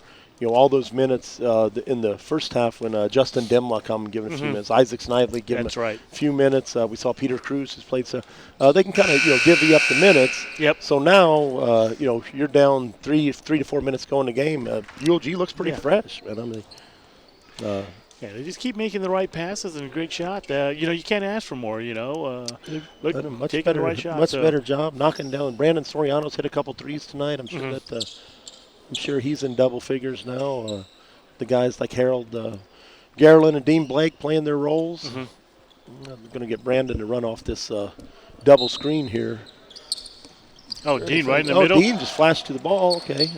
all those minutes in the first half when Justin Demla come and give him a few minutes, Isaac Snively give him a few minutes. We saw Peter Cruz has played, so they can kind of divvy up the minutes. Yep. So now you're down 3 to 4 minutes going the game. UOG looks pretty fresh, man. I mean, they just keep making the right passes and a great shot. You can't ask for more. They've done a much taking the right shot. Much better job knocking down. Brandon Soriano's hit a couple threes tonight. I'm sure I'm sure he's in double figures now. The guys like Harold Garland and Dean Blake playing their roles. I'm going to get Brandon to run off this double screen here. Oh, Dean right in the middle. Dean just flashed to the ball. Okay.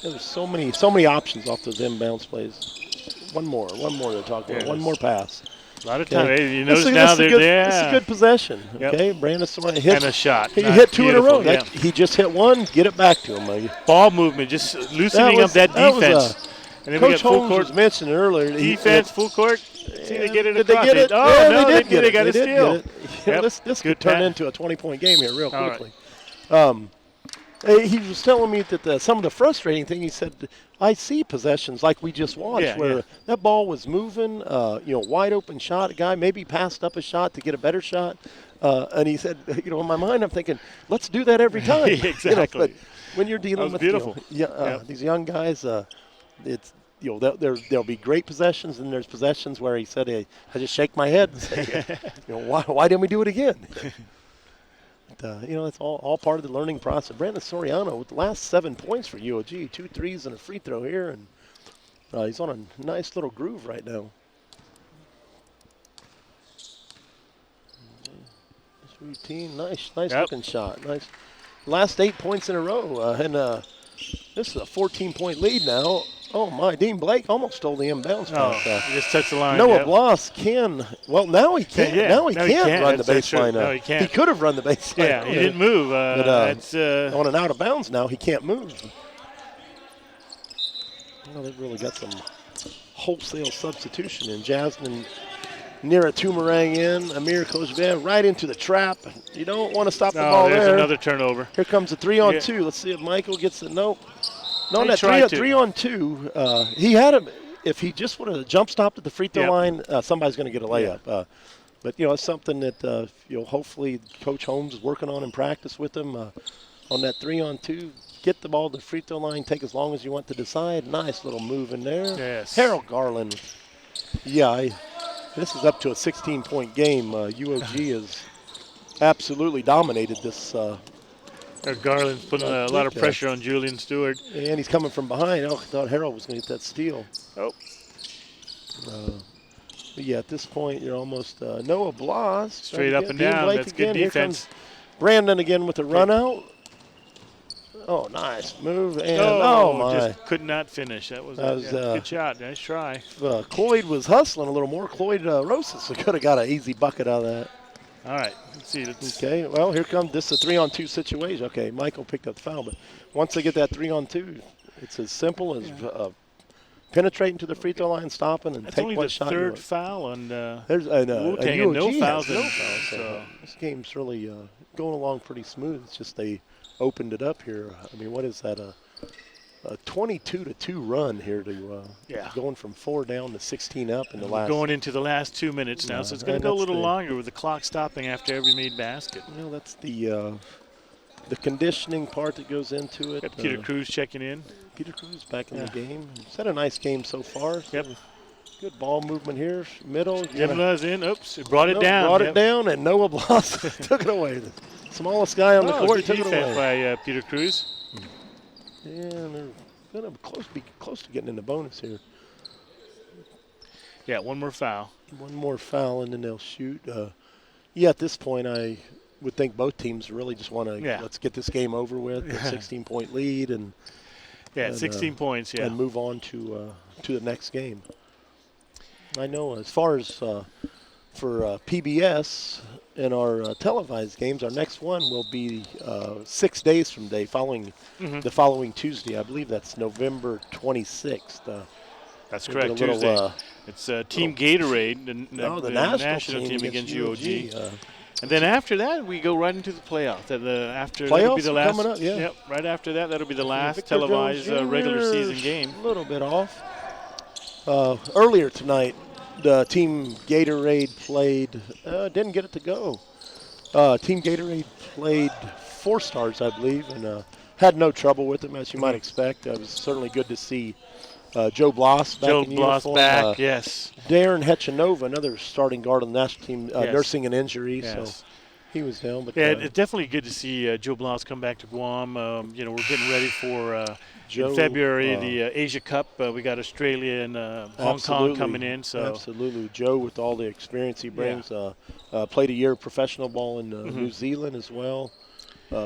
There's so many options off those inbounds plays. One more they're talking about. One more pass. A lot of time. Okay. Hey, you notice now they're there. It's a good possession. Yep. Okay, Brandon Soren hit. And a shot. He hit 2 in a row. Yeah. He just hit one. Get it back to him. Ball movement, just loosening up that defense. And then Coach we got full Holmes court was mentioning earlier. Defense, full court. See, they get it Did they across. get it? Oh, yeah, no, they did get it. They got a steal. This could turn into a 20-point game here real All quickly. Right. He was telling me that some of the frustrating thing, he said, I see possessions like we just watched where that ball was moving, wide open shot, a guy maybe passed up a shot to get a better shot. And he said, in my mind I'm thinking, let's do that every time. Exactly. But when you're dealing with these young guys, it's there'll be great possessions, and there's possessions where he said, I just shake my head and say, why didn't we do it again? That's all part of the learning process. Brandon Soriano with the last 7 points for UOG, 2 threes and a free throw here, and he's on a nice little groove right now. This routine, nice looking shot. Nice. Last 8 points in a row, and this is a 14-point lead now. Oh, my. Dean Blake almost stole the inbounds pass. He just touched the line. Noah Bloss can. Well, now he can't. Now he can't run the baseline. No, he can't. He could have run the baseline. Yeah, he didn't move. But on an out of bounds now, he can't move. They've really got some wholesale substitution in. Jasmine Nira Tumarang in. Amir Kojbev right into the trap. You don't want to stop the ball there. There's another turnover. Here comes a 3-on-2. Let's see if Michael gets the nope. No, on that 3-on-2, he had him. If he just would have jump stopped at the free throw line, somebody's going to get a layup. But it's something that hopefully Coach Holmes is working on in practice with him on that 3-on-2. Get the ball to the free throw line. Take as long as you want to decide. Nice little move in there. Yes. Harold Garland. This is up to a 16-point game. UOG has absolutely dominated this. Garland's putting a lot of pressure on Julian Stewart. And he's coming from behind. I thought Harold was going to get that steal. But at this point, you're almost Noah Bloss. Straight up and down. That's good defense. Brandon again with a run out. Oh, nice move. And just could not finish. That was a good shot. Nice try. Cloyd was hustling a little more. Cloyd Rosas could have got an easy bucket out of that. All right, let's see. Okay, well, here comes this is a 3-on-2 situation. Okay, Michael picked up the foul, but once they get that 3-on-2, it's as simple as penetrating to the free throw line, stopping, and take one shot. That's only the third foul on Wu-Tang, and no fouls. So this game's really going along pretty smooth. It's just they opened it up here. I mean, what is that? A 22-2 run here to going from 4 down to 16 up in the last. Going into the last 2 minutes now, so it's going to go a little longer with the clock stopping after every made basket. That's the conditioning part that goes into it. Got Peter Cruz checking in. Peter Cruz back in the game. He's had a nice game so far. Yep. Good ball movement here, middle. Yemla's in. Oops, it brought it down. Brought it down, and Noah Bloss took it away. The smallest guy on the court took it away. By Peter Cruz. Yeah, they're going to be close to getting in the bonus here. Yeah, one more foul. One more foul, and then they'll shoot. At this point, I would think both teams really just want to let's get this game over with. A 16-point lead, and 16 points, and move on to the next game. I know as far as for PBS in our televised games, our next one will be 6 days from today, following the following Tuesday. I believe that's November 26th. That's correct. Tuesday. It's Team Gatorade, the national team against UOG. And then after that, we go right into the playoff. That'll be the last. Coming up, Yep. Right after that, that'll be the last televised regular season game. A little bit off. Earlier tonight, the Team Gatorade played. Didn't get it to go. Team Gatorade played 4 stars, I believe, and had no trouble with them, as you might expect. It was certainly good to see Joe Bloss back in uniform. Back, yes. Darren Hechanova, another starting guard on the national team, nursing an injury, so he was down. But it's definitely good to see Joe Bloss come back to Guam. We're getting ready for in February the Asia Cup. We got Australia and Hong Kong coming in. So absolutely, Joe with all the experience he brings, played a year of professional ball in New Zealand as well.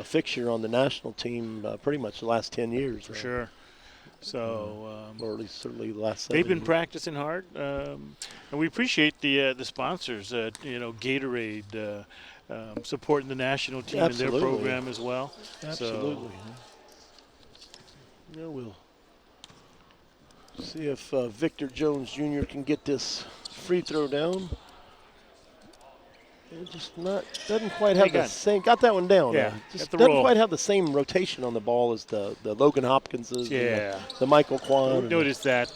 fixture on the national team pretty much the last 10 years. For sure. So, or at least certainly the last 7 they've been years. practicing hard, and we appreciate the sponsors. Gatorade supporting the national team in their program as well. Absolutely. Yeah, we'll see if Victor Jones Jr. can get this free throw down. It just doesn't quite have the same. Got that one down. Yeah, just doesn't quite have the same rotation on the ball as the Logan Hopkinses. Yeah. And the Michael Kwan. We've noticed that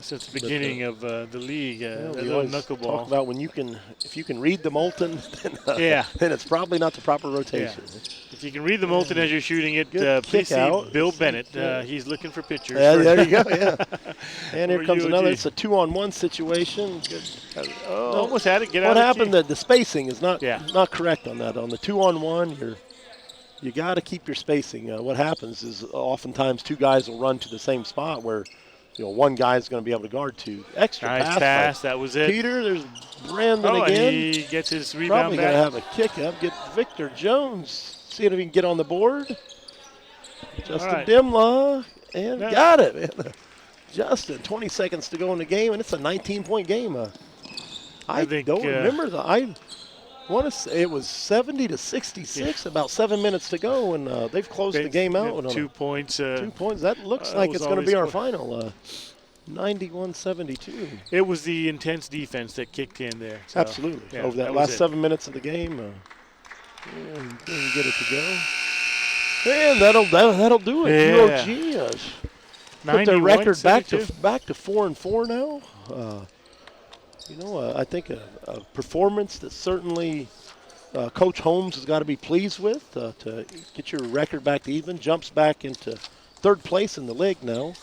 since the beginning of the league. That little knuckleball. Talk about if you can read the Moulton, then it's probably not the proper rotation. Yeah. If you can read the Moulton as you're shooting it, please see Bill Bennett. He's looking for pictures. Yeah, there you go. Yeah. And here comes UOG. another. It's a 2-on-1 situation. Good. Almost had it. Get what out. happened? The spacing is not correct on that. On the 2-on-1, you got to keep your spacing. What happens is oftentimes two guys will run to the same spot where one guy is going to be able to guard two. Extra pass. That was it. Peter, there's Brandon again. And he gets his rebound Probably back. going to have a kick up. Get Victor Jones. See if he can get on the board. Justin Dimla. And got it. Justin, 20 seconds to go in the game, and it's a 19-point game. I don't remember I want to say it was 70-66, about 7 minutes to go, and they've closed the game out. 2 points. 2 points. That looks like it's going to be our final. 91-72. It was the intense defense that kicked in there. So, absolutely. Over that last 7 minutes of the game, and get it to go. And that'll do it. UOG put their record back to 4-4 now. I think a performance that certainly Coach Holmes has got to be pleased with to get your record back to even. Jumps back into third place in the league now.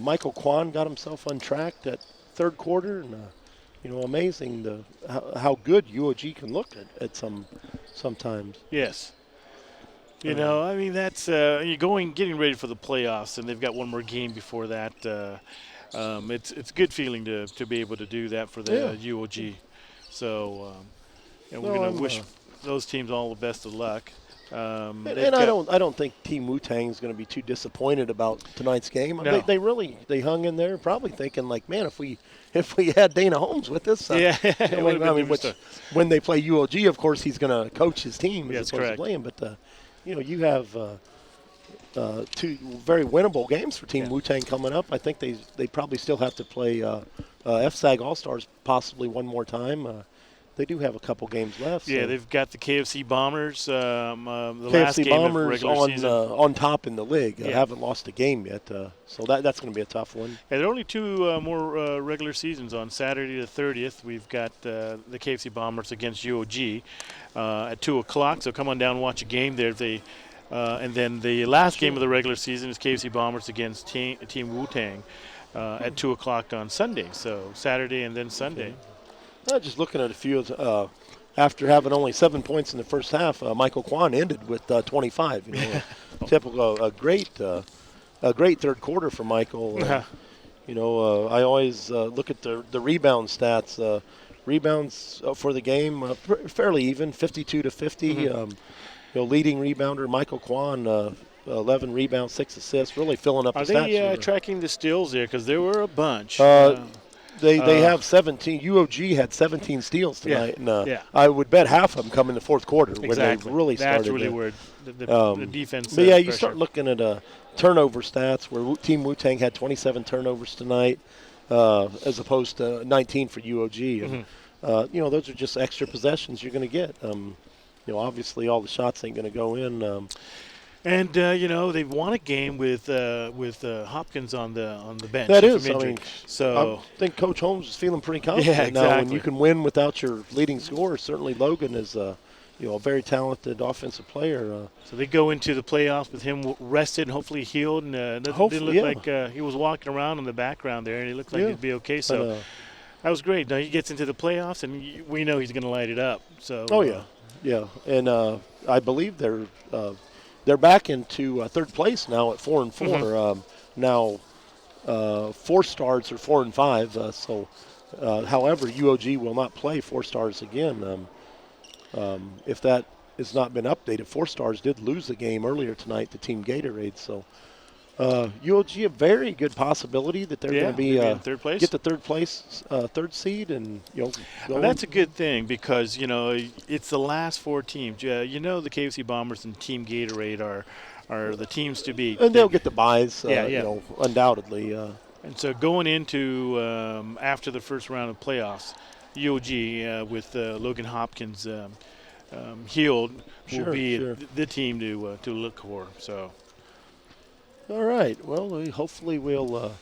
Michael Kwan got himself untracked at third quarter, and amazing how good UOG can look at sometimes. Yes. That's you're getting ready for the playoffs, and they've got one more game before that. It's a good feeling to be able to do that for the UOG. So, we're going to wish those teams all the best of luck. And I don't think Team Wu-Tang is going to be too disappointed about tonight's game. No. They hung in there, probably thinking like, man, if we had Dana Holmes with us, when they play UOG, of course he's going to coach his team as opposed to playing. But you have two very winnable games for Team Wu-Tang coming up. I think they probably still have to play FSAG All-Stars possibly one more time. They do have a couple games left. Yeah, they've got the KFC Bombers. The KFC last game Bombers of regular season. on top in the league. Haven't lost a game yet, so that's going to be a tough one. Yeah, there are only two more regular seasons. On Saturday the 30th, we've got the KFC Bombers against UOG at 2 o'clock. So come on down and watch a game there. And then the last game of the regular season is KFC Bombers against Team Wu-Tang at 2 o'clock on Sunday. So Saturday and then Sunday. Just looking at a few, after having only 7 points in the first half, Michael Kwan ended with 25. Typical, a great third quarter for Michael. I always look at the rebound stats. Rebounds for the game fairly even, 52-50. Leading rebounder Michael Kwan, 11 rebounds, 6 assists, really filling up the stats. Are they tracking the steals there? Because there were a bunch. They have 17. UOG had 17 steals tonight, and I would bet half of them come in the fourth quarter where they really started. That's really where the defense. But you start looking at turnover stats where Team Wu-Tang had 27 turnovers tonight, as opposed to 19 for UOG. And, those are just extra possessions you're going to get. Obviously all the shots ain't going to go in. And they've won a game with Hopkins on the bench. That is, so I think Coach Holmes is feeling pretty confident. Yeah, exactly. Now, when you can win without your leading scorer, certainly Logan is a very talented offensive player. So they go into the playoffs with him rested and hopefully healed, and it didn't look like he was walking around in the background there, and he looked like he'd be okay. So that was great. Now he gets into the playoffs, and we know he's going to light it up. So and I believe they're back into third place now at 4-4. Now 4 stars are 4-5. However, UOG will not play 4 stars again. If that has not been updated. 4 Stars did lose the game earlier tonight to Team Gatorade, so UOG a very good possibility that they're going to be in third place. Get the third place, third seed, and Well, that's a good thing because it's the last 4 teams. The KFC Bombers and Team Gatorade are the teams to beat, and they'll get the buys. Undoubtedly. And so going into after the first round of playoffs, UOG with Logan Hopkins healed will be the team to look for. So. All right. Well, hopefully we'll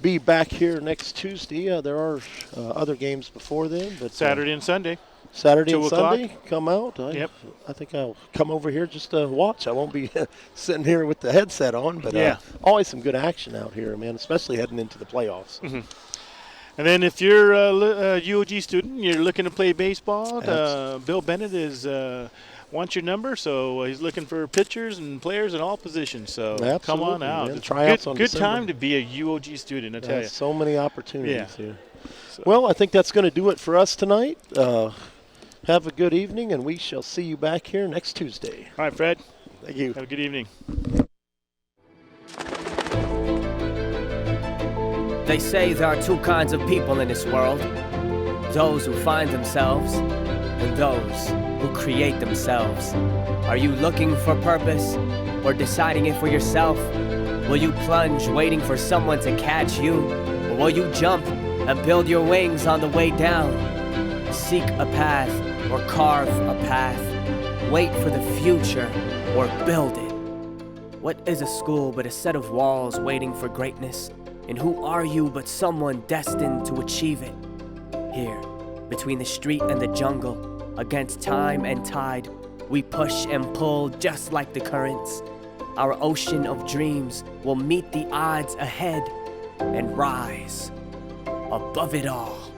be back here next Tuesday. There are other games before then, but Saturday and Sunday. Saturday and 2 o'clock. Sunday, come out. Yep. I think I'll come over here just to watch. I won't be sitting here with the headset on, but always some good action out here, man, especially heading into the playoffs. Mm-hmm. And then if you're a UOG student, you're looking to play baseball, Bill Bennett wants your number, so he's looking for pitchers and players in all positions. So come on out. Man. It's Tryouts good time to be a UOG student, I tell you. So many opportunities here. So. Well, I think that's going to do it for us tonight. Have a good evening, and we shall see you back here next Tuesday. All right, Fred. Thank you. Have a good evening. They say there are 2 kinds of people in this world. Those who find themselves and those who create themselves. Are you looking for purpose or deciding it for yourself? Will you plunge waiting for someone to catch you? Or will you jump and build your wings on the way down? Seek a path or carve a path. Wait for the future or build it. What is a school but a set of walls waiting for greatness? And who are you but someone destined to achieve it? Here, between the street and the jungle, against time and tide, we push and pull just like the currents. Our ocean of dreams will meet the odds ahead and rise above it all.